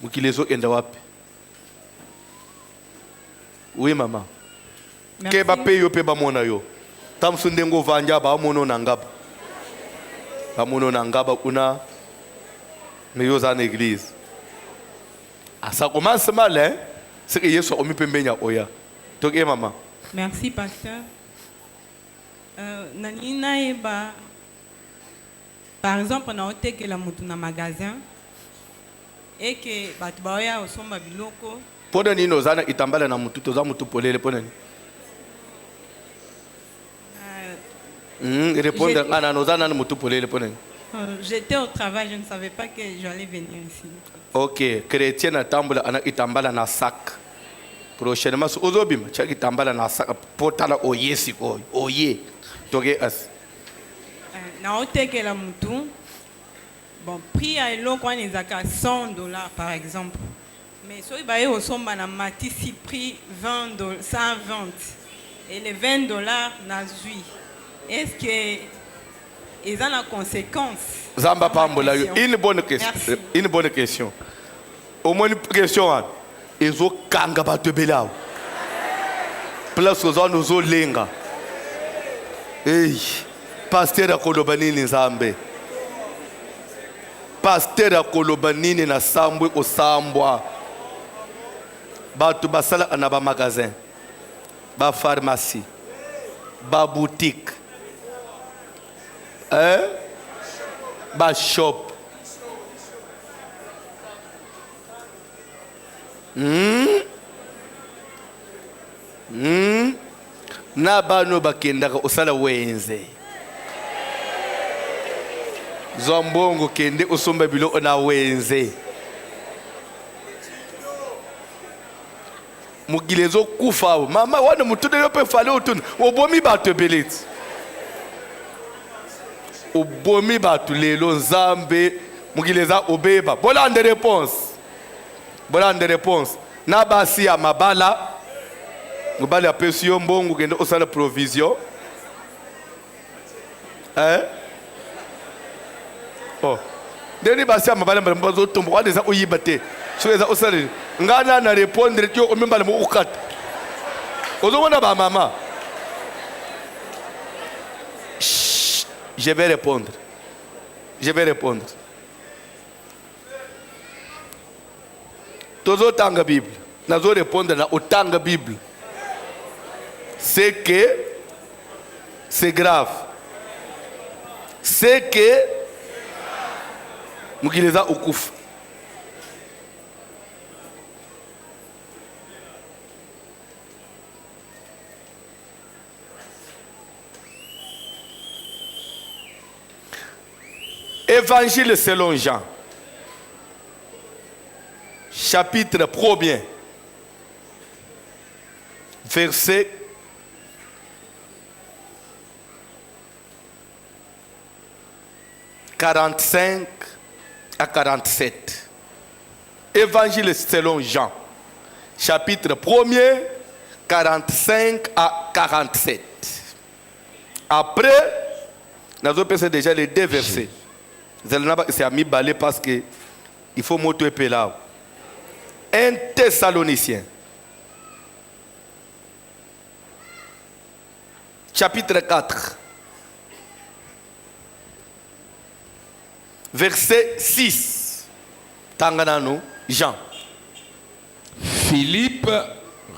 Mukilezo enda wapi? Oui maman. Ke ba pe yo pe ba mona yo. Tam sundengo vanja ba mono na ngaba. Ba mono na ngaba kuna mais yo za na église. Ah ça commence mal hein. C'est que Yesu omi pembenya oya. Donc maman. Merci pasteur. Nanina eba par exemple on a ôté que la mutu na magasin et que batu baoya osomba biloko. Pona ni nozana itambala na mutu toza mutu polele pona ni. Répondre à nozana na mutu polele pona ni. J'étais au travail, je ne savais pas que j'allais venir ici. OK, chrétien na tambula ana itambala na sac. Prochainement ozobima chaki tambala na sac potala oyesi ko oye. Toge as. naotekela mutu bon prix ya eloko wana ezaka $100 par exemple, mais soki baye osomba na matisi prix 120 et les $20 nazwi, est-ce que eza na conséquence? Zamba pambola yo. Une bonne question. Merci. Une bonne question. Au moins une question wana ezokanga bato ebelawo place oza nozolenga. Hey, pasteur akoloba nini nzambe? Pasteur akoloba nini na sambwe osambwa? Bato basala na ba magasin, ba pharmacie, ba boutique, ba shop. Na bano bakendaka osala wenze. Zombongo kende osomba biloko na wenze. Mugilezo kufa mama wana mutude yope fale utun obomi bato beleti. Obomi bato lelo nzambe mugileza obeba. Bolande réponse. Bolande réponse. Na basi ya mabala ngubali apesi yo mbongo kende osala provision. Oh. Deni basi ya mabala mbazo tumbo kwa deza oyibate. So eza osala ngana na répondre tio omembala mo ukata. Ozomona ba mama. Je vais répondre. Je vais répondre. Tozo tanga Bible. Nazo répondre na otanga Bible. C'est que c'est grave. C'est que mukileza ukufa. Évangile selon Jean, chapitre 1er, verset 45 à 47. Évangile selon Jean, chapitre 1er, 45 à 47. Après, nous avons passé déjà les deux versets. C'est à mi-balé parce que il faut moto et là. 1 Thessaloniciens, chapitre 4, verset 6. Tanganano, Jean. Philippe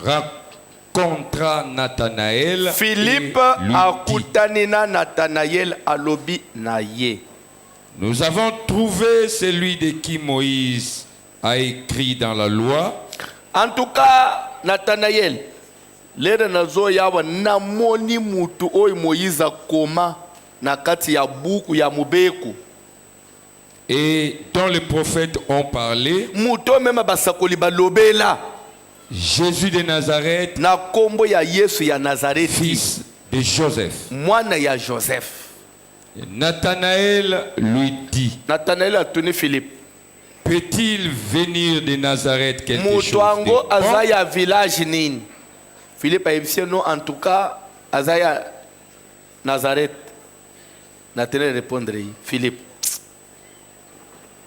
rencontra Nathanaël. Philippe a kutanina Nathanaël alobi naye. Nous avons trouvé celui de qui Moïse a écrit dans la loi. En tout cas, Nathanaël, lere nazo yawa namoni mutu oy Moïse koma na kati ya buku ya mubeku. Et dont les prophètes ont parlé. Muto mema basakoli balobela. Jésus de Nazareth, na kombo ya Yesu ya Nazareth, fils de Joseph. Mwana ya Joseph. Nathanaël lui dit. Nathanaël a tenu Philippe. Peut-il venir de Nazareth quelque chose Mutuango de bon? azaya village nini? Philippe a dit non, en tout cas azaya Nazareth. Nathanaël répondre Philippe.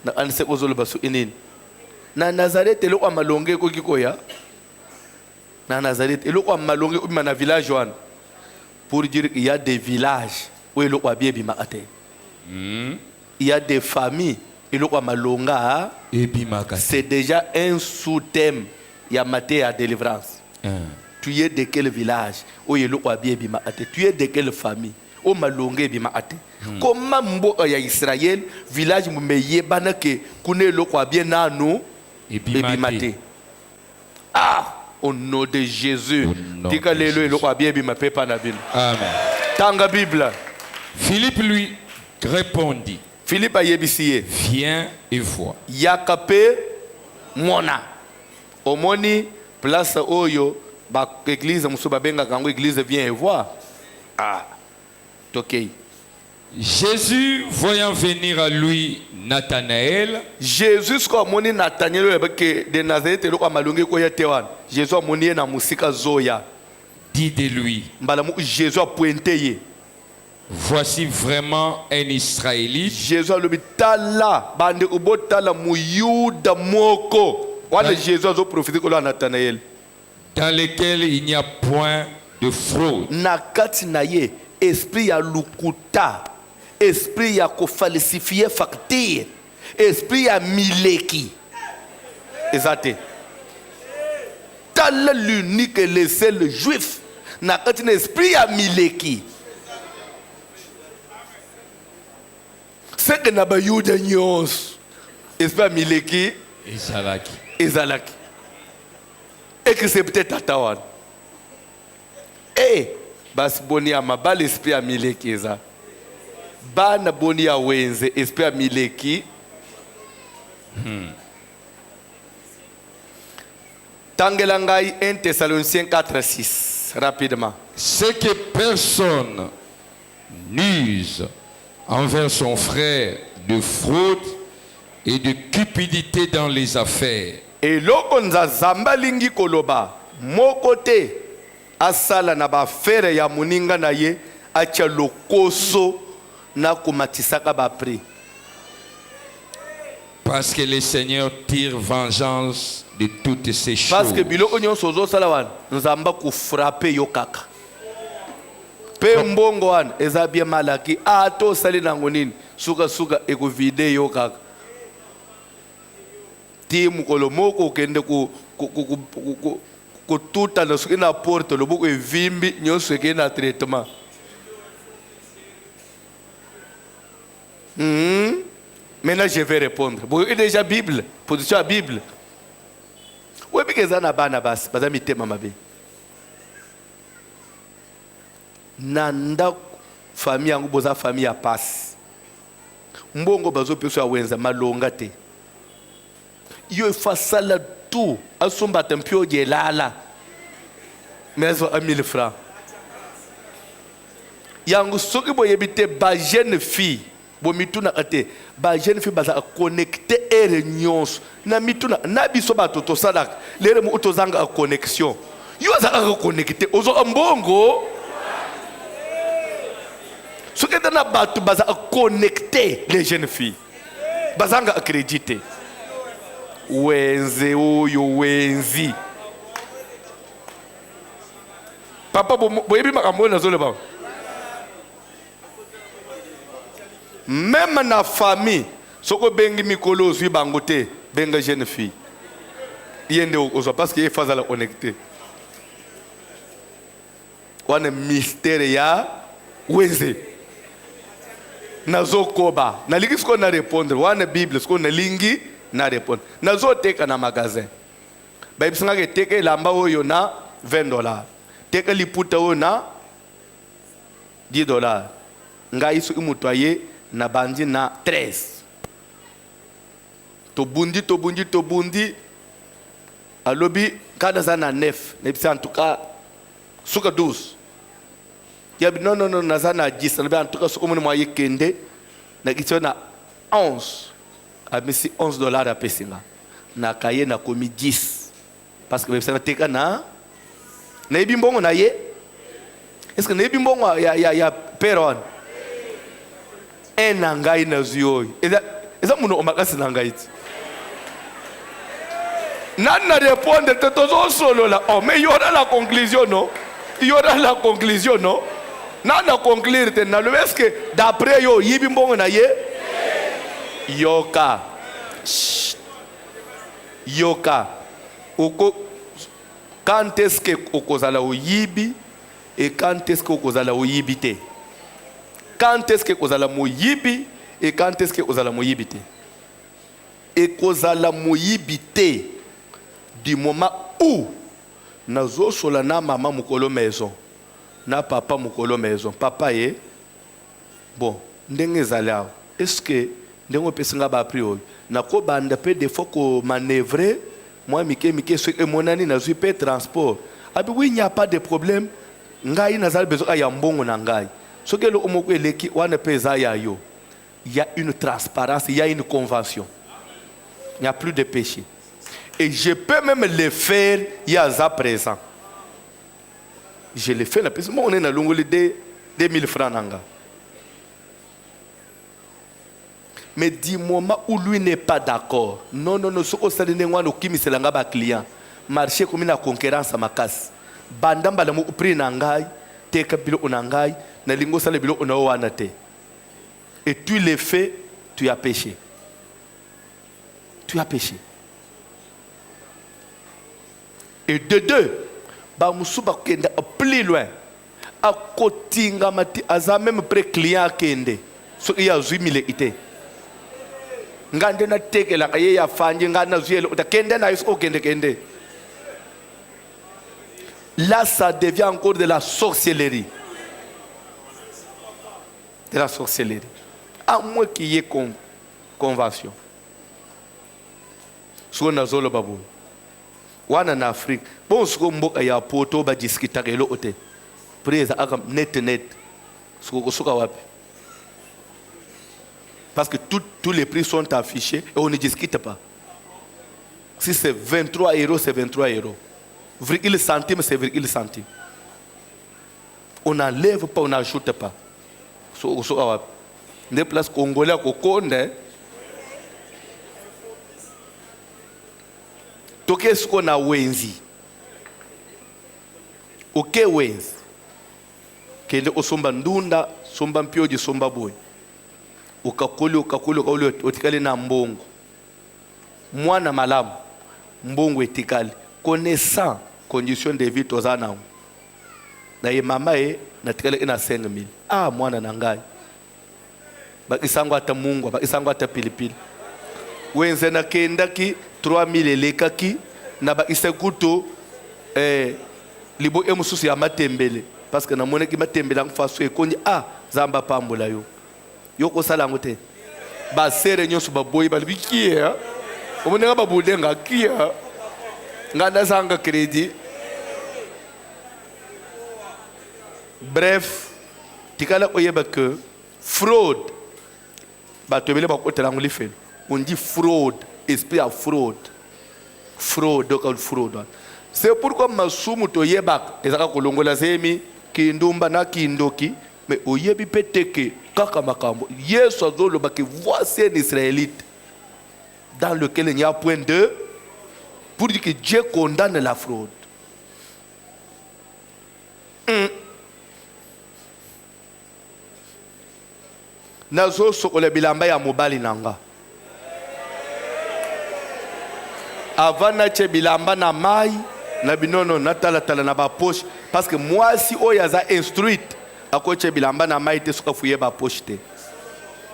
Na anse kozolo basu inini. Na Nazareth eloko amalonge ko kikoya. Na Nazareth eloko amalonge ubima na village wana. Pour dire qu'il y a des villages où eloko abie bima ate. Il y a des familles eloko amalonga. C'est déjà un sous-thème ya maté à délivrance. Tu es de quel village où eloko abie bima ate? Tu es de quelle famille? O malonge bima ate. Comment mbo ya Israël village mumeye banake kune eloko abie nanu ebimate. Ah, au nom de Jésus. Tika lelo eloko abie bima pepa na Bible. Amen. Tanga Bible. Philippe lui répondit. Philippe a yebisiye. Viens et vois. Yakape mona. Omoni place oyo ba église muso babenga kango église viens et vois. Ah. Ok. Jésus, voyant venir à lui Nathanaël, Jésus ko amoni Nathanaël yebeke de Nazareth lo kwa malungi ko yetewan. Jésus amoni na musika zoya. dit de lui, Mbala mu Jésus a pointé ye. voici vraiment un Israélite Jésus a lobi tala bande ubotala mu Yuda moko. Wala Ouais. Jésus a zo prophétique ko Nathanaël. dans lequel il n'y a point de fraude. Na kati na ye esprit ya lukuta, esprit ya ko falsifier facture, esprit ya mileki. Exacté. Tala l'unique et le seul juif. Na kati na esprit ya mileki. C'est que na ba yuda nyos. Esprit ya mileki Ezalaki. ezalaki. Et que c'est peut-être Tatawan. Eh, bas boni ya mabali esprit ya mileki eza. Bana boni ya wenze esprit ya mileki. Tangela ngai 1 Thessaloniciens 4:6 rapidement. C'est que personne n'use envers son frère de fraude et de cupidité dans les affaires, Eloko nza zamba lingi koloba moko te asala na bafere ya muninga na ye acha lokoso na kumatisaka bapri. parce que le Seigneur tire vengeance de toutes ces Parce que choses. biloko nyonso ozosala wana nzamba kufrape yo kaka. Pe mbongo wana eza bien malaki ato osali nango nini suka ekuvide yo kaka. Ti mukolo moko okende kututa na soki na porte loboko evimbi nyonso ekei na traitement. Maintenant je vais répondre. Vous avez déjà Bible, position à Bible. Oui, parce que ça n'a pas na bas, baza mitema mabe. Nanda famille yangu boza famille ya passe. Mbongo bazo peso ya wenza malonga te. Yo fasala tout, asomba tempio gelala. Mais à 1000 francs. Yangu soki boyebite ba jeune fille. Bo mituna ate ba jeune fille baza connecté ere nyonso na mituna na biso ba toto salaka lere mu utozanga a connexion yo za ka connecté ozo mbongo soki na batu baza connecté les jeunes filles bazanga accrédité wenze oyo wenzi papa boyebi makambo na zole ba. Même na famille, soko bengi mikolo ozwi bango te, benga jeune fille. Yende ozo parce que il faut la connecter. Wana mystère ya weze. Nazo koba, na lingi sko na répondre, wana Bible sko na lingi na répondre. Nazo teka na magasin. Ba ibisanga ke teka lamba oyo na $20. Teka liputa oyo na $10. Nga isu imutwaye na bandi na 13. Tobundi. Alobi kada za na 9. Nebisa en tout cas suka 12. Yabi non naza na 10. Alobi en tout cas suka muni mwaye kende na kitio na 11. Amisi $11 a pesinga. Na kaye na komi 10. Parce que nebisa na teka na ebi mbongo na ye. Est-ce que na ebi mbongo ya peron? En angai na zioy. Eza muno omakasi na ngai. Nana répondre te tozo solo là. Oh mais il y aura la conclusion non? Il y aura la conclusion non? Nana conclure te na le est que d'après yo yibi mbongo na ye? Yoka. Yoka. Oko quand est-ce que okozala oyibi et quand est-ce que okozala oyibite? Quand est-ce que kozala moyibi et quand est-ce que kozala moyibite? Et kozala moyibite du moment où nazo sola na maman mukolo maison na papa mukolo maison papa ye bon ndenge zala est-ce que ndenge pesinga ba priori na ko banda pe des fois ko manœuvrer moi mike ce que monani na zui pe transport abi oui il n'y a pas de problème ngai nazal besoin ya mbongo na ngai Ce que l'homme qui on pesa yo, il y a une transparence, il y a une convention. Il n'y a plus de péché. Et je peux même le faire il y a à présent. Je le fais, parce que moi on est dans l'ongole de 2000 francs nanga. Mais du moment où lui n'est pas d'accord, non, ce qu'on s'est dit, c'est un client. Marché comme une concurrence à ma casse. Bandam balamu upri nangai, te kapilo onangai, na lingo sale bilo onawanate. Et tu le fais, tu as péché. Tu as péché. Et de deux, bamusuba kende plus loin. A kotinga mati aza même près client kende. So il y a 8000 ité. Ngande na teke la kaye ya fanji ngana zuelo utakende na yusko kende. Là, ça devient encore de la sorcellerie. De la sorcellerie. À moins qu'il y ait convention. Ce qu'on a zolo babou. Ou en Afrique. Bon, ce qu'on a ya poto ba discuter avec l'autre. Prise à net. Ce qu'on a parce que tous les prix sont affichés et on ne discute pas. Si c'est 23 €, c'est 23 €. Virgule centime, c'est virgule centime. On n'enlève pas, on n'ajoute pas. Des places congolais au Conde. Toke ce qu'on a wenzi. Ok wenzi. Kende osomba ndunda, somba mpioji, somba boy. Ukakuli, otikali na mbongo. Mwana malamu, mbongo etikali. Connaissant condition de vie tozana. Na ye mama e natikali ina 5000. Ah mwana nangai. Bakisango ata mungu, bakisango ata pilipili. Wenze na kenda ki 3000 eleka ki na bakise kuto libo emususu ya matembele parce que na mone ki matembele ngfaso ekonyi zamba pambola yo. Yoko sala ngote. Ba sere nyoso baboyi balibikia. Omonenga babudenga kia. Nganda sanga crédit. Bref, tikala oyeba que fraude. Ba tobele ba kotela ngoli fait. On dit fraude, esprit à fraude. Fraude, donc fraude. C'est pourquoi masumu toyeba ezaka kolongola zemi kindumba na kindoki mais oyebi peteke kaka makambo. Yesu azolo ba que voici un Israélite dans lequel il n'y a point de pour dire que Dieu condamne la fraude. Nazo sokola bilamba ya mobali nanga. Avant na che bilamba na mai na binono na tala na ba poche parce que moi si oyaza instruite akoche bilamba na mai te soka fuye ba poche te.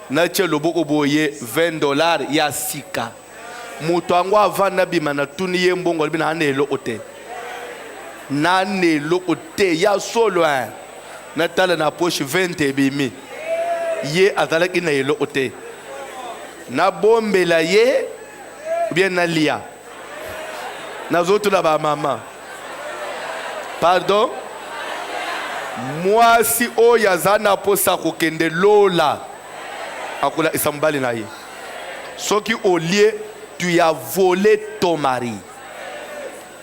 Na che loboko boye $20 ya sika. Mutu ango avant na bima na tuni ye mbongo bina anelo ote. Na nelo ote ya solo na tala na poche 20 bimi. Ye azalaki na yelo ote. Na bombela ye bien na lia. Na zoto la ba maman. Pardon? Moi si o yazana posa kokende lola. Akola isambali na ye. Soki au lieu tu as volé ton mari.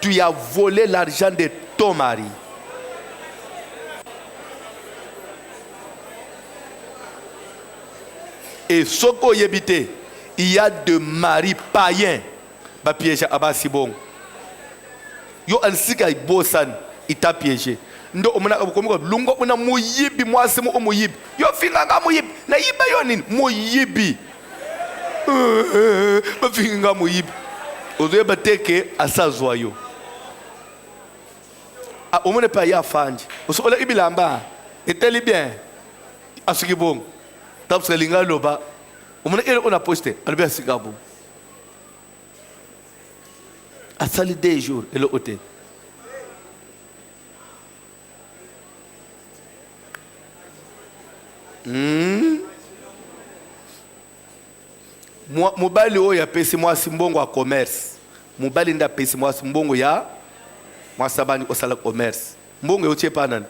Tu as volé l'argent de ton mari. Et ce qu'on y habite, il y a de maris païens. Ba piège à Basibon. Yo ansika bosan, il t'a piégé. Ndo omona ko lungo ona moyibi mwase mo moyibi. Yo finga nga moyibi. Na yiba yo nini? Moyibi. Ba finga nga moyibi. Ozoye bateke asazwa yo. Ah omone pa ya fanji. Osola ibilamba. Eteli bien. Asuki bon. Taps linga loba. Omone ele on a posté. Albe asigabo. Asali 2 jours et le hôtel. Mobali o ya pesi moi simbongo a commerce. Mobali nda pesi moi simbongo ya moi sabani osala commerce. Mbongo yotie pa nani?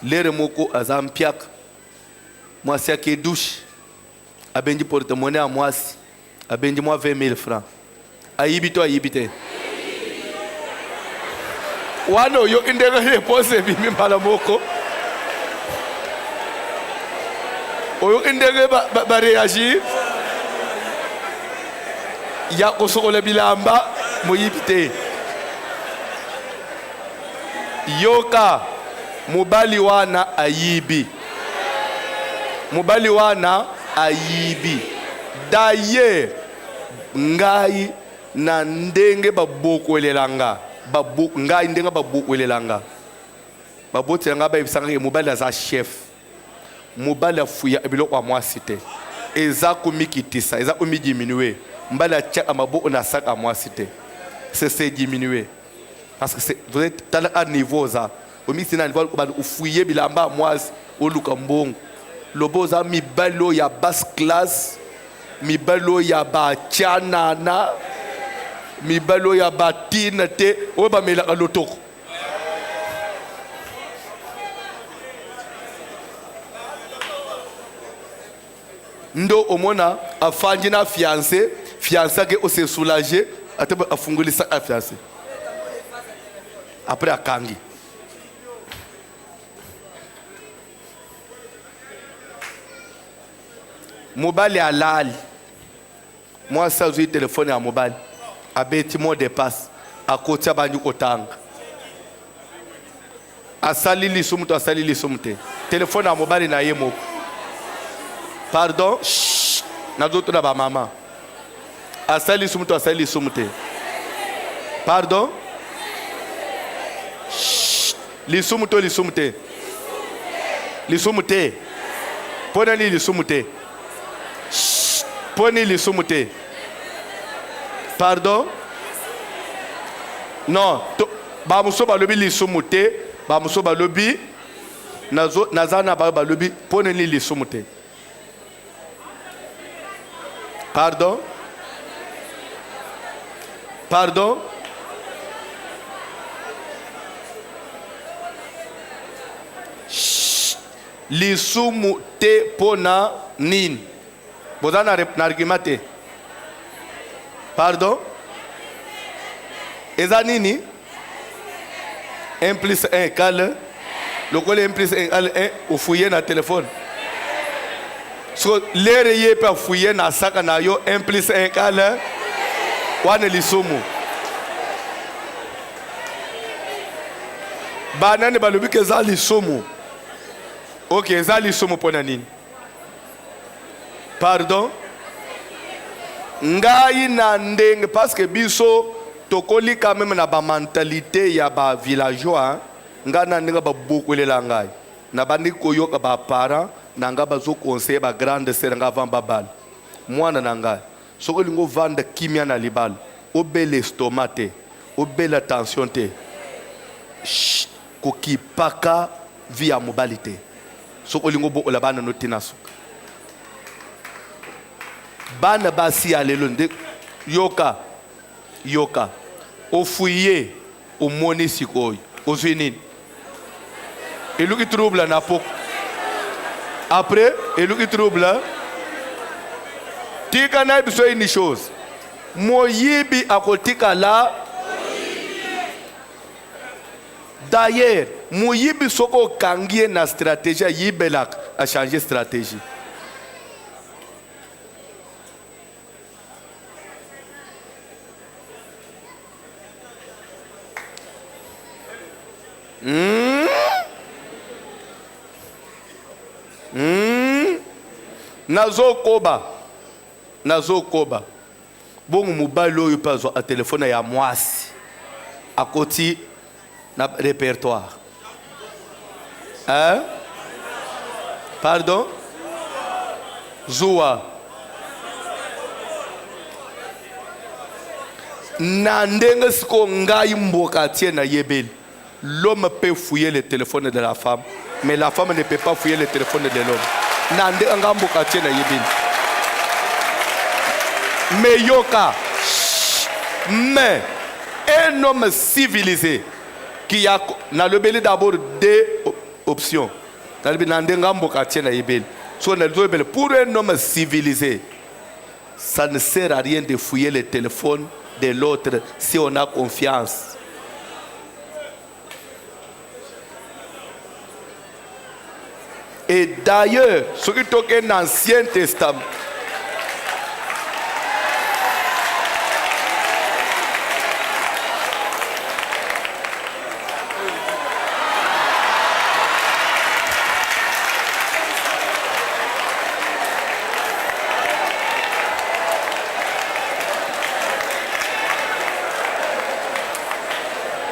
lere moko azampiak mwasi yake douche abendi porte-monnaie à mwasi abendi moi 20 000 francs ayibi to ayibi te wana oyo indenge réponse bimi mbala moko oyo indenge ba réagir ya kosokola bilamba moyibi te yoka mobali wana ayibi mobali wana ayibi d'ailleurs ngai na ndenge babokwelelanga ngai ndenge babokwelelanga babotelanga bayebisanga ke mobali aza chef mobali afuya biloko ya mwasi te eza komikitisa eza komidiminue mbali atiaka maboko na saka ya mwasi te c'est diminuer parce que vous êtes tala à niveau ça omisi na niveau ko ufuye bilamba ya mwasi oluka mbongo lobo za mibalo ya basse classe mibalo ya bachanana mibalo ya batina te oyo bamelaka lotoko ndo omona afandi na fiancé ake ose soulager ate afungulisa a fiancé après akangi mobali alali mwasi azwi telefone ya mobali abeti mot de passe akoti abangi kotanga asali lisumu to asali lisumu te telefone ya mobali na ye moko pardon nazotuna bamama asali lisumu to asali lisumu te pardon lisumu to lisumu te lisumu te pona ni lisumu te poni lisumu te pardon non bamuso balobi lisumu te bamuso balobi nazana balobi poni ni lisumu te pardon pardon lisumu te pona nini boza na argument te pardon eza nini 1 plus 1 égale lokola 1 plus 1 égale 1 ofuye na telefone so lere ye pe afuye na saka na yo 1 plus 1 égale wana lisumu banani balobi ke eza lisumu ok eza lisumu mpona nini pardon ngai na ndenge parce que biso tokoli quand même na ba mentalité ya ba villageois ngai na ndenge babokwelela ngai na bandi koyoka ba parents na ngai bazo conseiller ba grande sœur ngai avant babala mwana na ngai soko lingo vanda kimia na libala obele estomac te obele tension te kokipaka via mobali te soko lingo bokola bana no tina suka bana basi ya lelo nde yoka ofuye omoni sikoyo ozwi nini eluki trouble na poko après eluki trouble tika na biso une chose moyibi akotikala d'ailleurs moyibi soko okangie na stratégie ayibelaka a changer stratégie nazokoba bongo mobali oyo mpe azwa atelefone ya mwasi akoti na répertoire hein? Pardon? Zoua na ndenge siko ngai mboka tie na yebeli l'homme peut fouiller le téléphone de la femme mais la femme ne peut pas fouiller le téléphone de l'homme na ndenge ngai mboka tie na yebeli mais yoka mais un homme civilisé qui a na lebeli d'abord de option. Pour un homme civilisé, ça ne sert à rien de fouiller le téléphone de l'autre si on a confiance. Et d'ailleurs, ce qui est un Ancien Testament,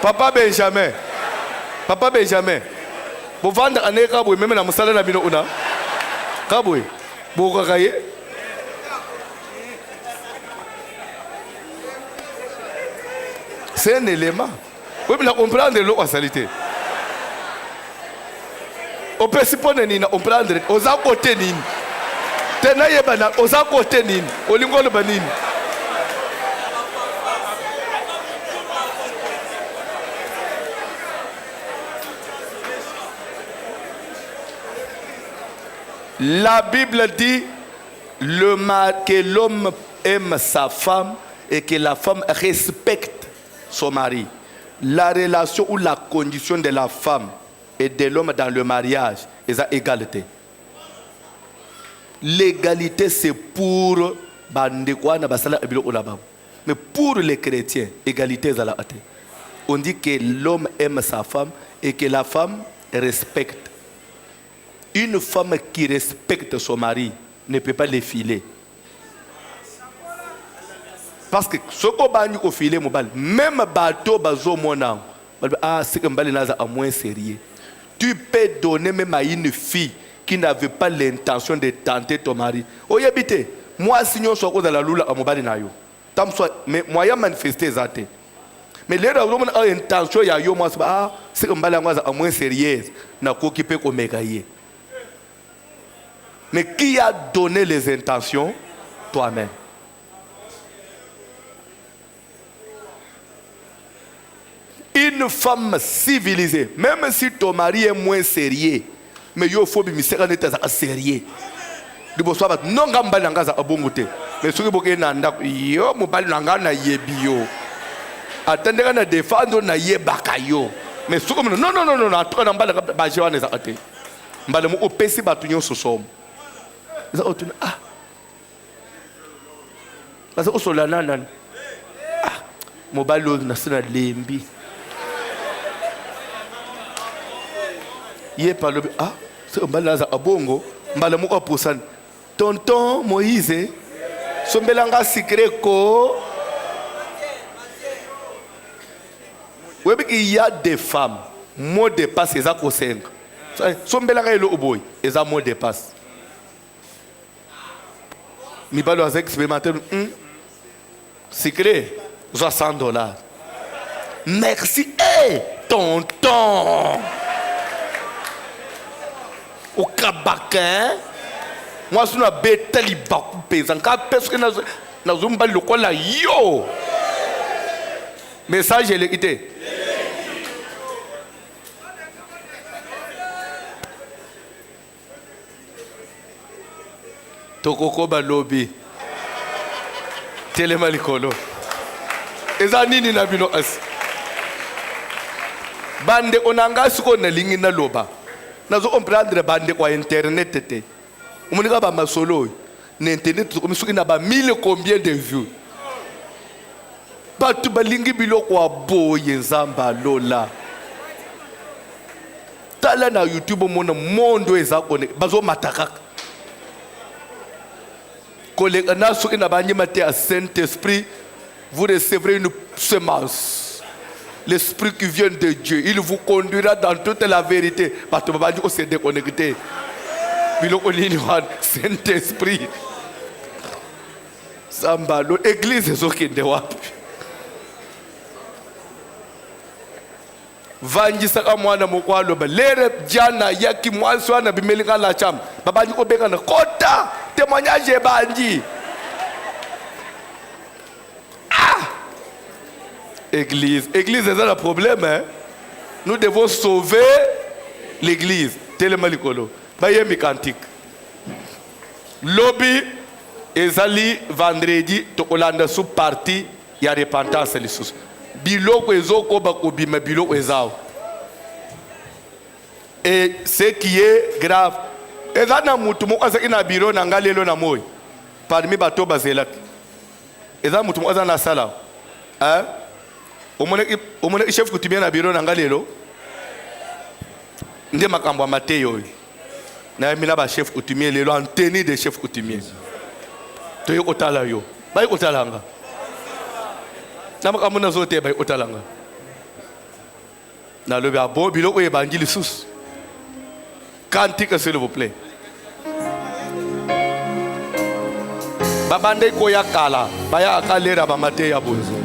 Papa Benjamin, vous vendez un écaboué, même dans mon salaire, una. Kaboué, vous regardez. C'est un élément. Vous pouvez comprendre l'eau en salité. On peut s'y prendre, on peut prendre, aux à côté, tenaye bana, aux à côté, au lingolo banin. La Bible dit que l'homme aime sa femme et que la femme respecte son mari. La relation ou la condition de la femme et de l'homme dans le mariage est à égalité. L'égalité, c'est pour mais pour les chrétiens, égalité est à la. On dit que l'homme aime sa femme et que la femme respecte. Une femme qui respecte son mari ne peut pas les filer. Parce que ce qu'on va nous filer, même bateau, c'est que à moins sérieux. Tu peux donner même à une fille qui n'avait pas l'intention de tenter ton mari. Oh, habité, moi, si nous sommes dans la lula à Mobali Nayo, mais moi, je manifesté ça. Mais les gens ont l'intention, c'est que à moins sérieux, n'a pas occupé comme mégaillé. Mais qui a donné les intentions? Toi-même. Une femme civilisée, même si ton mari est moins sérieux, mais il faut que tu sois sérieux. Non, mais ce que ah, parce que cela nan ah, mobile national lembi. Yé par le ah, c'est un balaza abongo, mbala mo oposan. Tonton Moïse, sombelanga secret ko. Oui, il y a des femmes, mot de passe, ils ont 5. Sombelanga le oboy, ils ont mot de passe. Mi balo a expérimenté secret $60. Merci, hey, tonton. Au Kabakin, moi je suis un bétali bakou paysan. Quand personne n'a zumba le quoi là yo. Message je l'ai quitté. Tokoko balobi telemalikolo eza nini na bino as bande onanga siko na lingi na loba nazo comprendre bande kwa internet te umunika ba masolo na internet ko misuki na ba 1000 combien de vues batu balingi biloko aboye nzamba lola tala na YouTube mona mondo eza kone bazo matakaka. Collègue, à Saint-Esprit, vous recevrez une semence. L'Esprit qui vient de Dieu, il vous conduira dans toute la vérité. Parce que vous êtes déconnecté. Saint-Esprit. Samba, l'église est ce qui est vangisaka mwana mokwalo ba lere jana yaki mwanso na bimelinga la cham baba ndiko beka na kota témoignage bandi ah église c'est ça le problème hein? Nous devons sauver l'église telema likolo bayembi cantique lobby ezali vendredi tokolanda sous partie ya repentance lisusu biloko ezokoba kobima biloko ezao. Et ce qui est grave ezana mutu mo azaki na biro na ngalelo na moyi parmi bato bazelaki ezana mutu mo azana sala omone chef kutumia na biro na ngalelo nde makambo ya Mateyo na mina ba chef kutumia lelo en tenue de chef kutumia to yo kotala yo bayi kotalanga na makambo na zote bayi kotalanga na lobi abo biloko ebangili sus cantique s'il vous plaît babande ko yakala baya akalera ba Mateyo bozo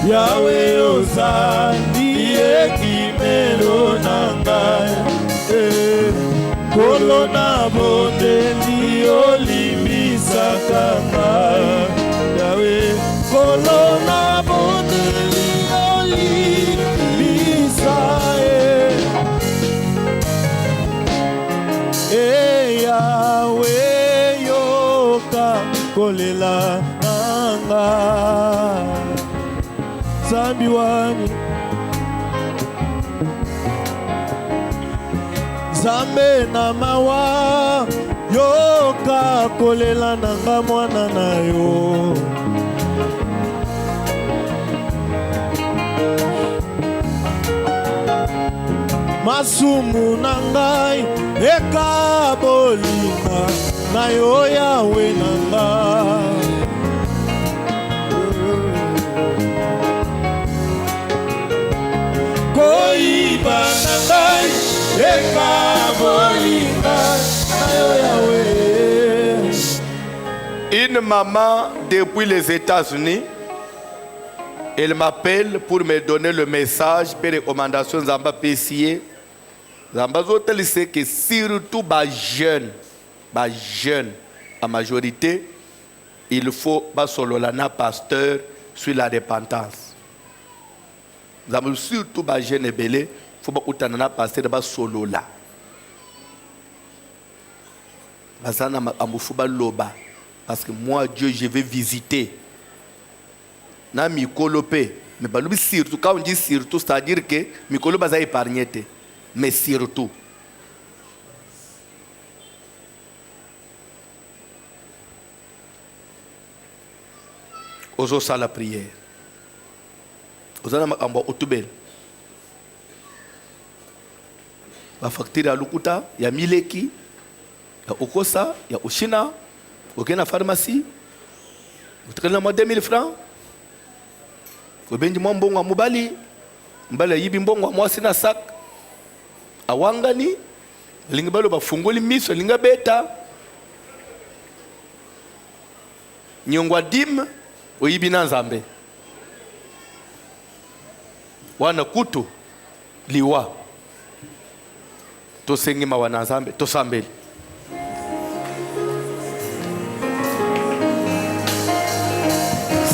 Yahweh Osandi ekimelo nangai kolona bondeli olimbisaka ngai Yahweh kolona bondeli olimbisa Yahweh yoka kolela nangai Zambi wani Zambe na mawa yoka kolela nanga mwana na yo Masumu nangai eka bolinga na yo Yahweh nanga Une maman depuis les États-Unis, elle m'appelle pour me donner le message pour recommandation Zamba PCA. Zamba Zotel sait que surtout les jeunes, en majorité, il faut pas solo lana pasteur sur la repentance. Zamba surtout les jeunes et belé. Il faut que tu pasteur ba solo là. Parce que moi, Dieu, je vais visiter. Na mikolope. Mais surtout, quand on dit surtout, c'est-à-dire que mikolo baza épargné. Mais surtout. Ozo sa la prière. Ozo na makamba otubel. La facture ya lukuta, ya mileki, ya okosa, ya oshina, ok na pharmacie, vous traînez moi 2000 francs, vous benji moi mbongo mubali, mbali yibi mbongo moi sina sac, awangani, linga balo ba fungoli miso, linga beta, nyongwa dim, oyibi na nzambe, wana kutu, liwa. Tosengima wana nzambe tosambeli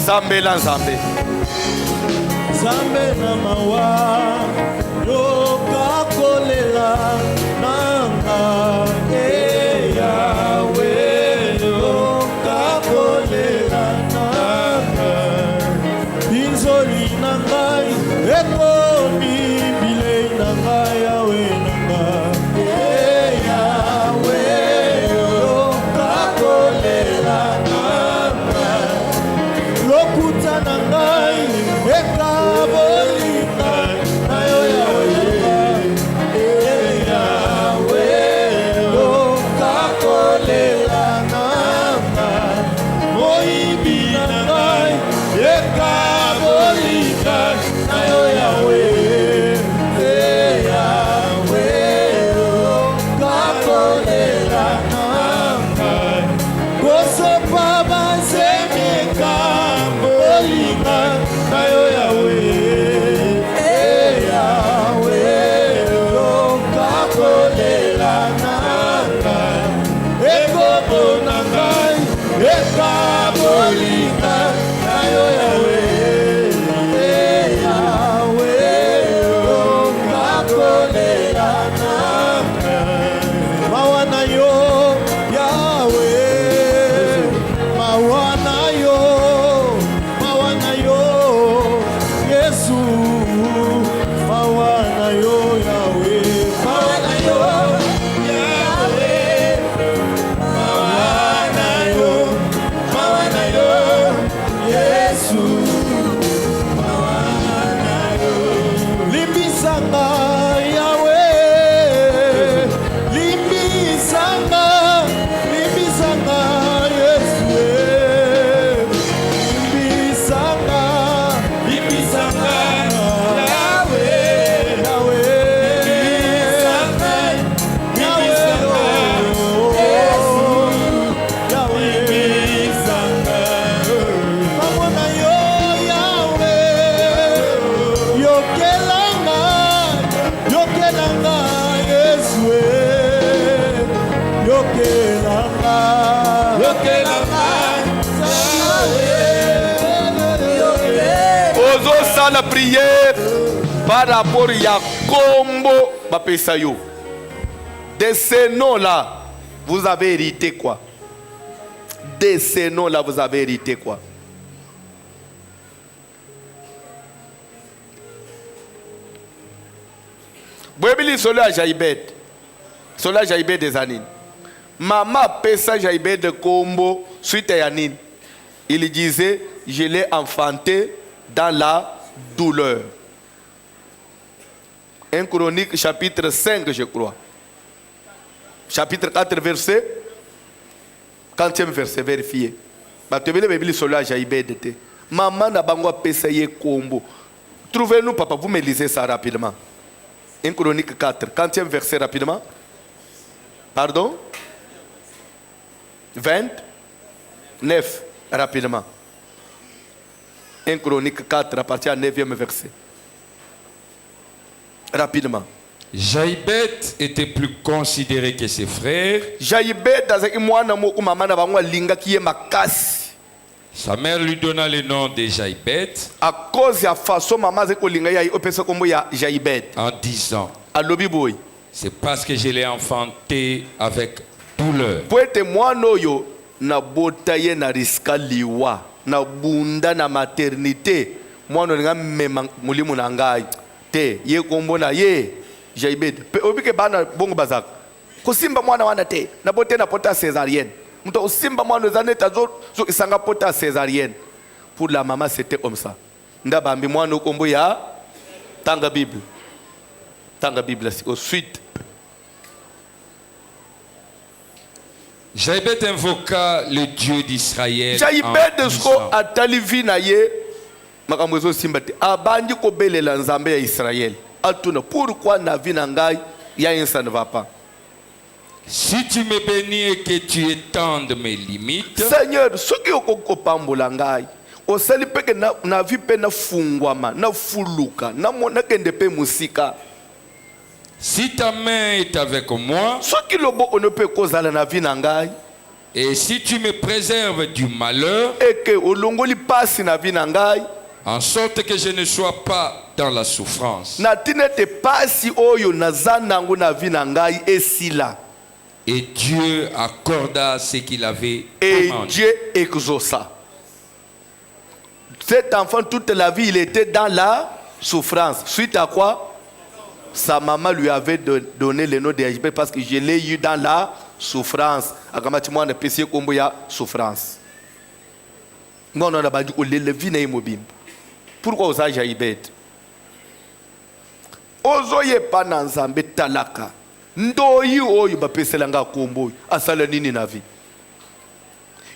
sambela nzambe Zambe na mawa yoka kolela nanga Yahweh yoka kolela nanga Inzoli nangai ekomi bilei nanga Yahweh Lokuta nangai eka bolinga na yo limbisanga yawe limbisanga limbisanga yesu limbisanga limbisanga yawe yawe limbisanga yesu yawe limbisanga mamona yo yawe yokelanga yokelanga yesu yokelanga yokelanga Ozo la prière par rapport à combo bapesa yo. De ces noms-là, vous avez hérité quoi? De ces noms-là, vous avez hérité quoi? Bwebili sola Jaibed. Sola Jaibed des anines. Maman pesa Jaibed de combo suite à Yanine. Il disait, je l'ai enfanté dans la douleur. 1 Chronique chapitre 5, je crois. Chapitre 4, verset 40e verset, vérifié. Maman n'a pas payé combo. Trouvez-nous, papa, vous me lisez ça rapidement. 1 Chronique 4, 40e verset rapidement. Pardon? 29, rapidement. 1 Chronique 4, à partir du 9e verset. Rapidement. Jaïbet était plus considéré que ses frères. Jaïbet, Sa mère lui donna le nom de Jaïbet à cause de la façon maman en disant, alobi boy. c'est parce que je l'ai enfanté avec douleur. Poete mwana yo na botaye na riska liwa na bunda na maternité mwana nga mema mulimu na ngai te ye kombo na ye Jaibed pe obike bana bongo bazaka kusimba mwana wana te na bote na pota césarienne mto usimba mwana zaneta zo isanga pota césarienne. Pour la maman c'était comme ça ndabambi mwana kombo ya tanga Bible ensuite Jaïbet invoqua le Dieu d'Israël. Jaïbet sko atali vina ye makambo zo simbate abandi ko belela nzambe ya Israël atuna pourquoi na vina ngai ya ça ne va pas. Si tu me bénis et que tu étendes mes limites, Seigneur soki okopambola ngai osali peke na vi pe na fungwama na fuluka na mona kende pe musika. Si ta main est avec moi, soki lobo on peut kozala na vi na ngai et si tu me préserves du malheur, et que olongoli pasi na vi na ngai en sorte que je ne sois pas dans la souffrance, na tinete pasi oyo nazanango na vi na ngai esila. et Dieu accorda ce qu'il avait Et commandé. Dieu exauça. Cet enfant, toute la vie, il était dans la souffrance. Suite à quoi? Sa maman lui avait donné le nom de Jaibet parce que je l'ai eu dans la souffrance. Akamati na pesi kombo ya souffrance. Ngona na bandi ko le vie na imobim. Pourquoi osa Jaibet? Ozoye pa na nzambe talaka. Ndoyi oyo bapesela nga kombo asala nini na vie?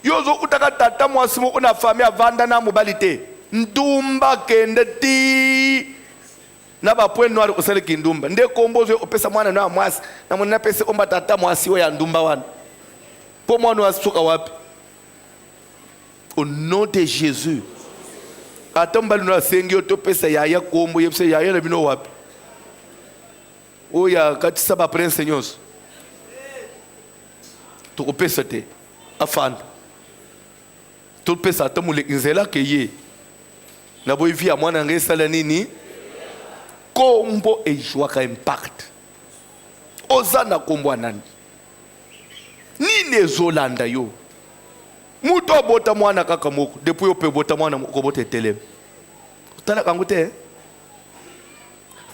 Yozo utaka tata mwasi moko na famille avanda na mobali te. Ndumba kende ti na ba point noir osale kindumba. Nde kombo zo opesa mwana na mwasi na mwana pesa omba tata mwasi o ya ndumba wana. Po mwana wasuka wapi? Au nom de Jésus. Atomba luna sengi otopesa yaya kombo yepse yaya na bino wapi? Oya katisa ba prince nyonso. Tokopesa te. Afanda. Topesa tamule nzela ke ye. Na boy vi a mwana ngesala nini? Kombo ejoaka impact. Ozana kombo nani? Nini ezolanda yo? Muto bota mwana kaka moko depuis ope bota mwana moko bote tele. Tala kangu te.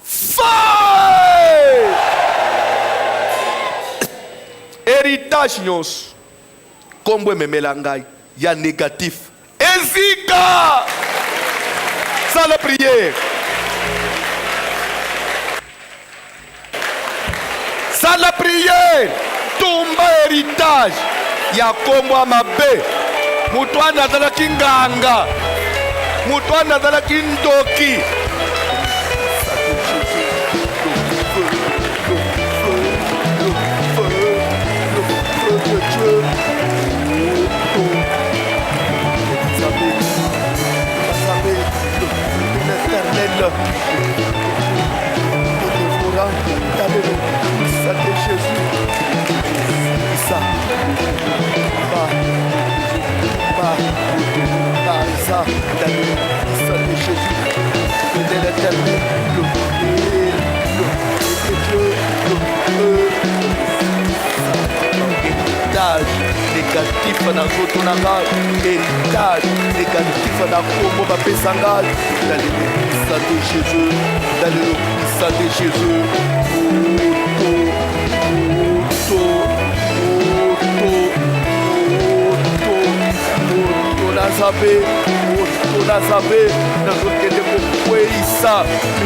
Fire! Héritage nyonso. Kombo ememela ngai ya négatif. Ezika! Ça la prière. sala priere tumba héritage ya kombo ya mabe moto wana azalaki nganga moto wana azalaki ndoki négatif na nzoto na ngai héritage négatif na kombo bapesa ngai dans le sang de Jésus dans le sang de Jésus nazabe nazokende kokweyisa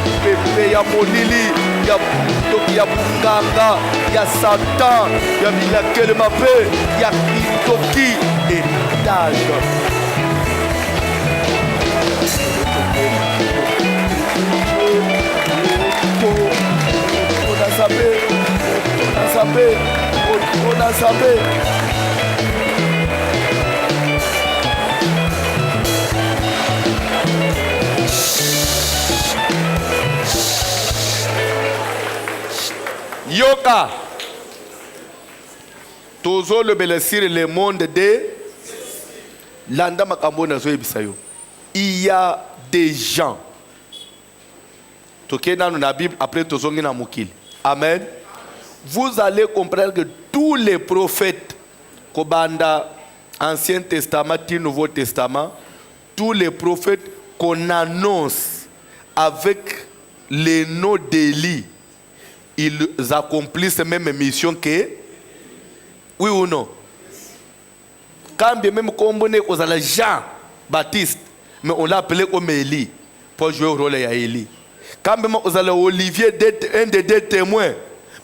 mipepe ya molili ya butoki ya bunganga ya satan ya bilakele mabe ya kindoki héritage nazabe yoka tozolobela sur le monde de landa makambo nazoyebisa yo il y a des gens toke nanu na Bible après tozongi na mokili amen vous allez comprendre que tous les prophètes kobanda Ancien Testament et Nouveau Testament tous les prophètes qu'on annonce avec les noms d'Élie ils accomplissent la même mission que oui ou non quand bien même comme on est aux Jean Baptiste mais on l'a appelé comme Élie pour jouer au rôle d'Élie quand même aux Olivier un des deux témoins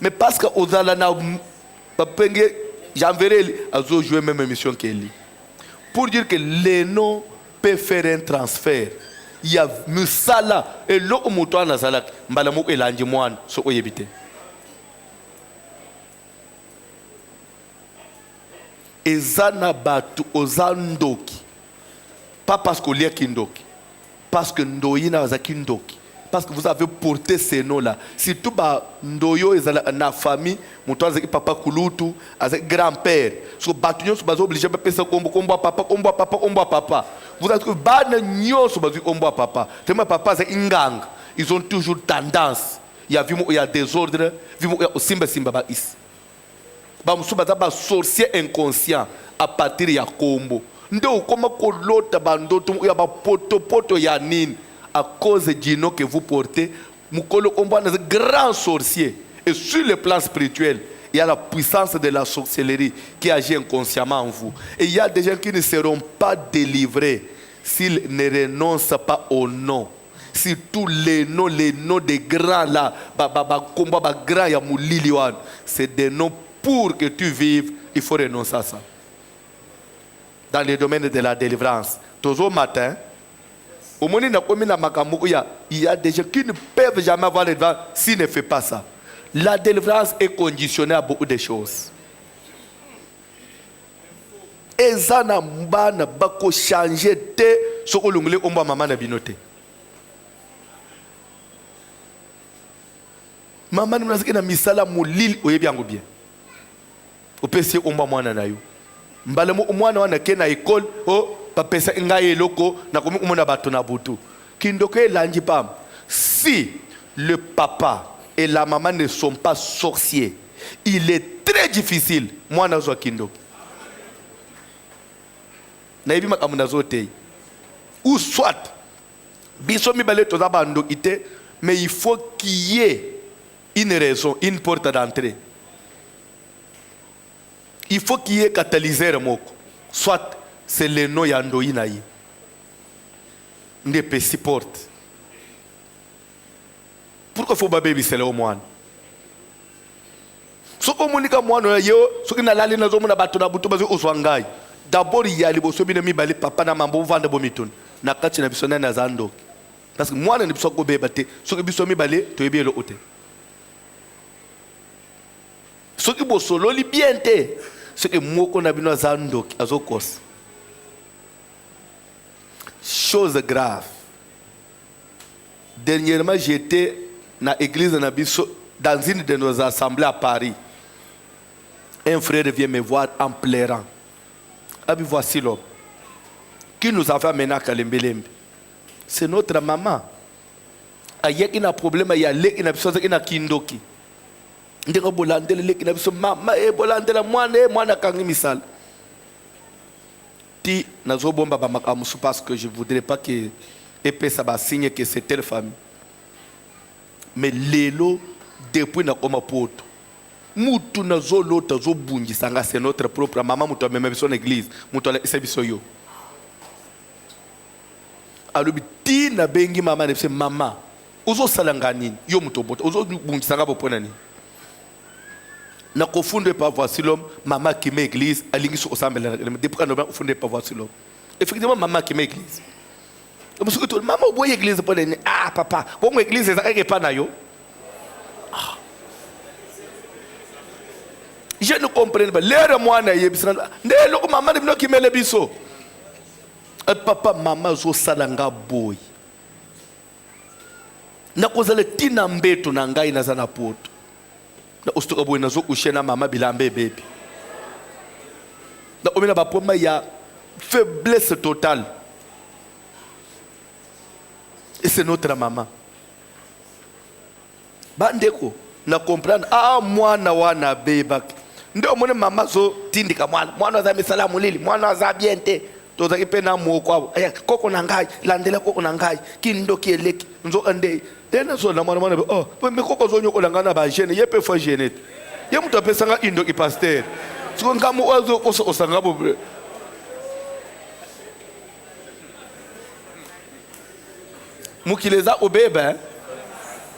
mais parce que aux na j'enverrai à jouer la même mission qu'Élie pour dire que les noms peuvent faire un transfert il y a musala et l'eau moto na salak mbalamu elanji mwan so oyebite ezana batu ozandoki pas parce qu'on lit kindoki parce que ndoyina azaki ndoki parce que vous avez porté ces noms là surtout ba ndoyo ezala na famille moto azaki papa kulutu azaki grand-père so batu nyo so bazo obligé ba pesa kombo papa vous avez que bana nyo so bazo kombo papa tellement papa azaki nganga ils ont toujours tendance il y a désordre vimo ya simba ba is ba musuba za ba sorcier inconscient à partir ya kombo ndo koma kolota bandoto ya ba poto ya nini à cause du nom que vous portez mukolo kombo na grand sorcier et sur le plan spirituel il y a la puissance de la sorcellerie qui agit inconsciemment en vous et il y a des gens qui ne seront pas délivrés s'ils ne renoncent pas au nom si tous les noms des grands là kombo ba grand ya mulili wan c'est des noms pour que tu vives, il faut renoncer à ça. Dans le domaine de la délivrance, toujours matin, au moment où il y a des gens qui ne peuvent jamais avoir les délivrance s'ils ne font pas ça. La délivrance est conditionnée à beaucoup de choses. Et ça n'a pas changé de ce que l'on a maman na binoté. Maman na misala mulil oyebiango bien. Opesi omba mwana na yo mbalemo mwana wana ke na école o papesa ngai eloko na komi umona bato na butu kindoko elangi pam si le papa et la maman ne sont pas sorciers il est très difficile mwana zo kindoko na ibi makamuna zote ou soit biso mibale toza bando ite mais il faut qu'il y ait une raison une porte d'entrée. Il faut qu'il y ait catalyseur moko. Soit c'est le nom yandoïnaï. Ne peut s'y porte. Pourquoi faut pas baby c'est le moine? soko monika mwana yo soki nalali nazomona bato na butu bazo ozwa ngai d'abord ya liboso bino mibale papa na mambo vanda bomitoni na kati na biso na za ndoki parce que mwana ni biso ko beba te soki biso mibale toyebi elo ote soki bosololi bien te soki moko na bino za ndoki azokosa chose grave. Dernièrement j'étais dans l'église dans une de nos assemblées à Paris. Un frère vient me voir en pleurant. Ah bien voici l'homme qui nous a fait amener à Kalembelembe. C'est notre maman. Il y a un problème, il y a un chose qui est kindoki. Il y a un problème, il y a un maman, il y a un problème, moi kangi misal. Ti nazobomba ba makamusu parce que je voudrais pas que épée ça va signer que c'est telle famille. Mais lelo depuis na koma poto. Mutu nazolo tazobungi sanga c'est notre propre maman mutu même son église, mutu la service yo. Alobi ti na bengi mama ne mama. Ozo salangani yo mutu boto ozo bungi sanga bopona ni. Na confondre pas voici l'homme maman qui met église alingi so osambela depuis quand on confondre pas voici l'homme. Effectivement maman qui met église. Maman boy église pour les ah papa bon église ça est pas na yo. Je ne comprends pas. L'air moi na yebisana. Ne lo maman de bino qui met le biso. Papa maman zo salanga boy. Na kozale tina mbeto na ngai na zana poto. Na ostoka boy na zo kushena mama bilambe baby. Na omena ba poma ya faiblesse totale. Et c'est notre maman. Bandeko na comprendre ah mwana wana beba. Ndio mwana mama zo tindika mwana za misalamu lili mwana za biente toza kipena mwoko aya koko na ngai landela koko na ngai kindo kieleki nzo ande tena so na mwana oh me koko zo nyoko langana ba jeune yepe fa jeune ye mtu apesanga indo ki pasteur so ngamu ozo koso osanga bo mukileza obeba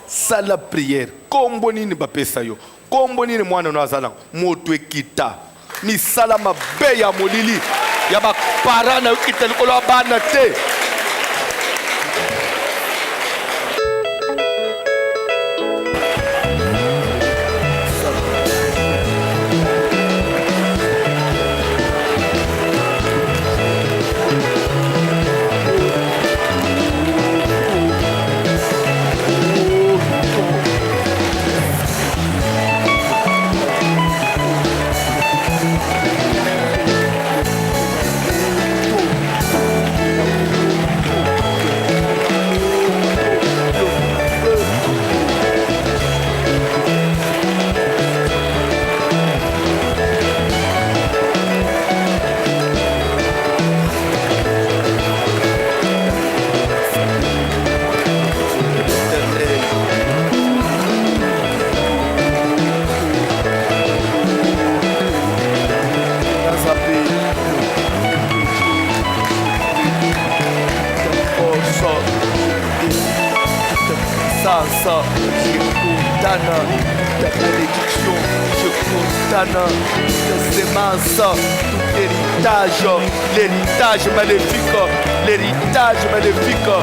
sala prière kombo nini bapesa yo kombo nini mwana no azala moto ekita misala mabe ya molili ya bapara na ukita likolo bana te je condamne ta malédiction, je condamne ta sémence, tout l'héritage maléfique, l'héritage maléfique.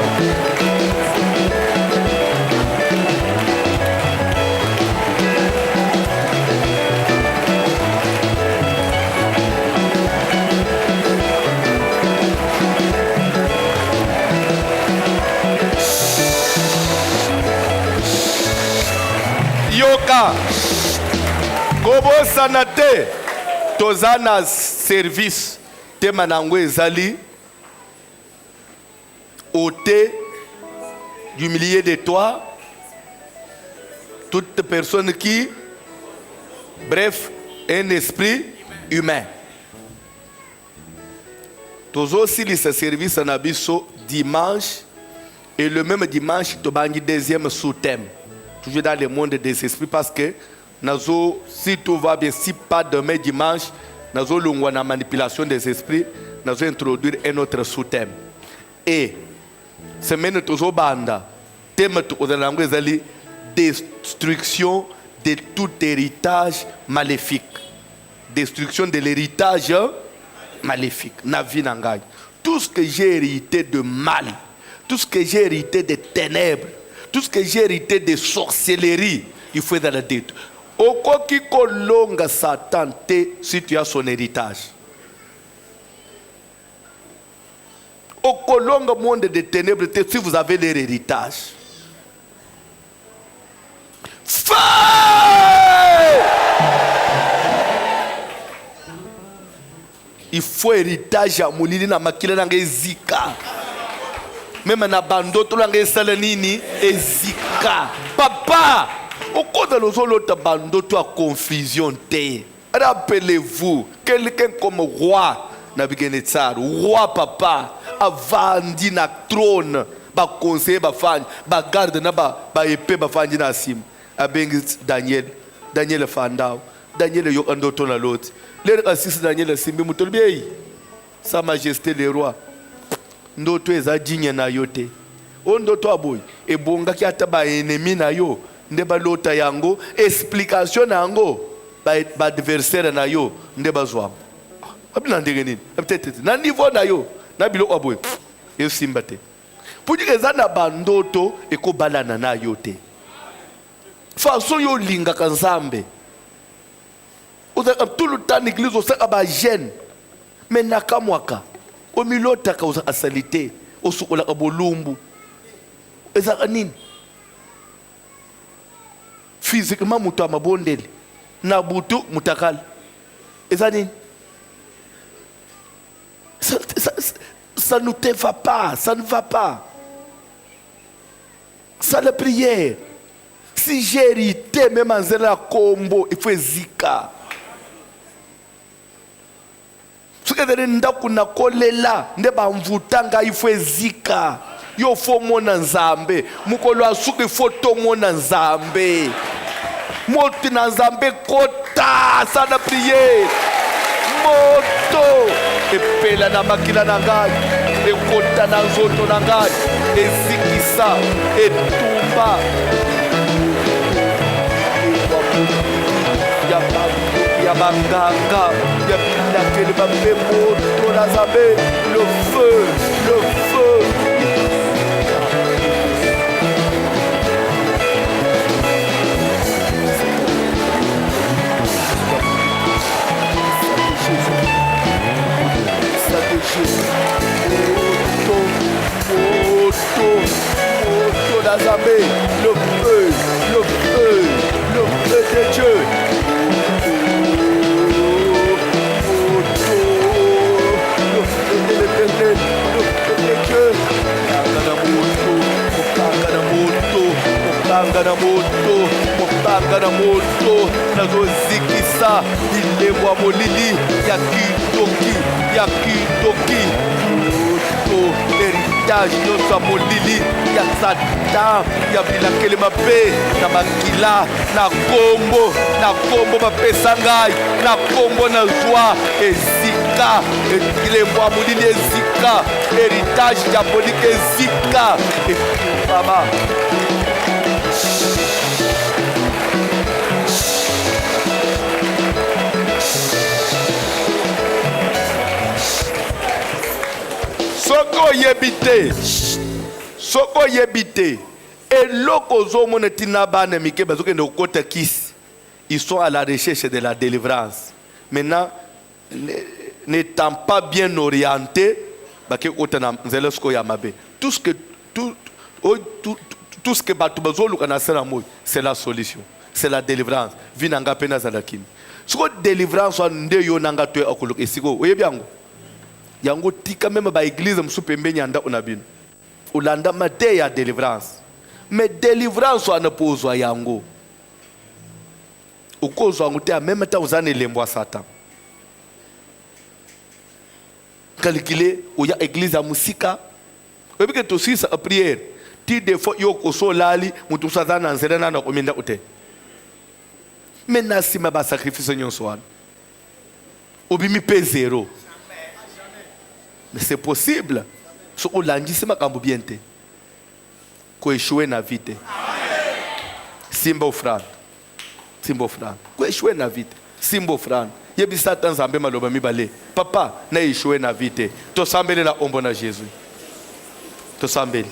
Yoka Kobo sanate tozana service tema nango ezali ôter du milieu de toi toute personne qui bref un esprit humain. Tozo aussi ce service na biso dimanche et le même dimanche tobangi deuxième sous-thème. Toujours dans le monde des esprits parce que nazo, si tout va bien, si pas demain dimanche, nazo longwa na manipulation des esprits, nazo introduire un autre sous-thème. Et semaine tozo banda, thème to ozanango ezali destruction de tout héritage maléfique. Destruction de l'héritage maléfique. Tout ce que j'ai hérité de mal, tout ce que j'ai hérité de ténèbres, tout ce que j'ai hérité de sorcellerie, il faut être dans la dette. Okoki kolonga Satan si tu as son héritage. Okolonga monde de ténèbres si vous avez leur héritage. Feu! Il faut héritage à moulini na makila na ezika. Même na bandoto na esala nini ezika. Papa, au cours de l'autre bandoto à confusion te. Rappelez-vous, quelqu'un comme roi Nabucodonosor, roi papa, a vendu na trône, ba conseiller ba fan, ba garde na ba épée ba fan na sim. Abengi Daniel Fandao, Daniel yokandoto na l'autre. Les assistent Daniel Simbi Mutolbei, Sa Majesté le roi. Ndoto eza digne na yote. O ndoto aboy e bonga ki ata ba ennemi na yo, nde ba lota yango, explication na yango, ba adversaire na yo, nde ba zwa. Abina ndenge nini? Peut-être na niveau na yo, na bilo aboy. E simba te. Pour dire eza na ba ndoto e ko balana na yote. Façon yo linga kanzambe. Tout le temps l'église aussi a gêne. Mais nakamwaka. Au milieu de la salité. Au sokola abolumbu. Ezakanine. Physiquement muta mabondeli. Nabutu mutakal. Ezanine. Ça ne te va pas. Ça ne va pas. Ça la prière. Si j'ai hérité même en zéla combo, il faut zika. Ce que ndaku na kolela ndeba mvutanga il faut zika. Yo fo mona nzambe, mukolo asuki foto mona nzambe. Moti na nzambe kota sana prier. Moto epela na makila na ngai, ekota na nzoto na ngai, ezikisa, etumba. Ya banganga, ya pilakele babe moto na zabe, le feu, le feu. Moto na zabe, le feu, le feu, le feu de Dieu. Mopanga na moto nazozikisa ilemwa molili ya kitoki moto héritage nyonso ya molili ya Satan ya bilakele mabe na makila na kombo bapesa ngai na kombo na zwa ezika ilemwa molili ezika héritage diabolique ezika baba. Soko yebite eloko zomona tina bana mike bazokende kokota kisi, ils sont à la recherche de la délivrance. Maintenant n'étant pas bien orienté bake kota na nzela soko ya mabe, tout ce que batu bazoluka na sala moyo, c'est la solution, c'est la délivrance. Vinanga pena zalakini soko délivrance nde yo nanga to akuluka esiko oyebyango yango tika même ba église msupembe nyanda unabino ulanda mate ya délivrance, mais délivrance wana pozwa yango ukozwa ngute même ta uzane lembo Satan calculer oya église ya musika obike to sisa a prière ti des fois yo ko so lali mutu satana nzela na kominda ute mais nasima ba sacrifice nyonso wana obimi pe zéro. Mais c'est possible. So olandisi makambo bien te. Ko échouer na vie te. Simba offrande. simbo frana kweshiwe na vite simbo frana yebi satan zambe maloba mibale papa na ishiwe na vite tosambele na ombo na Jésus tosambele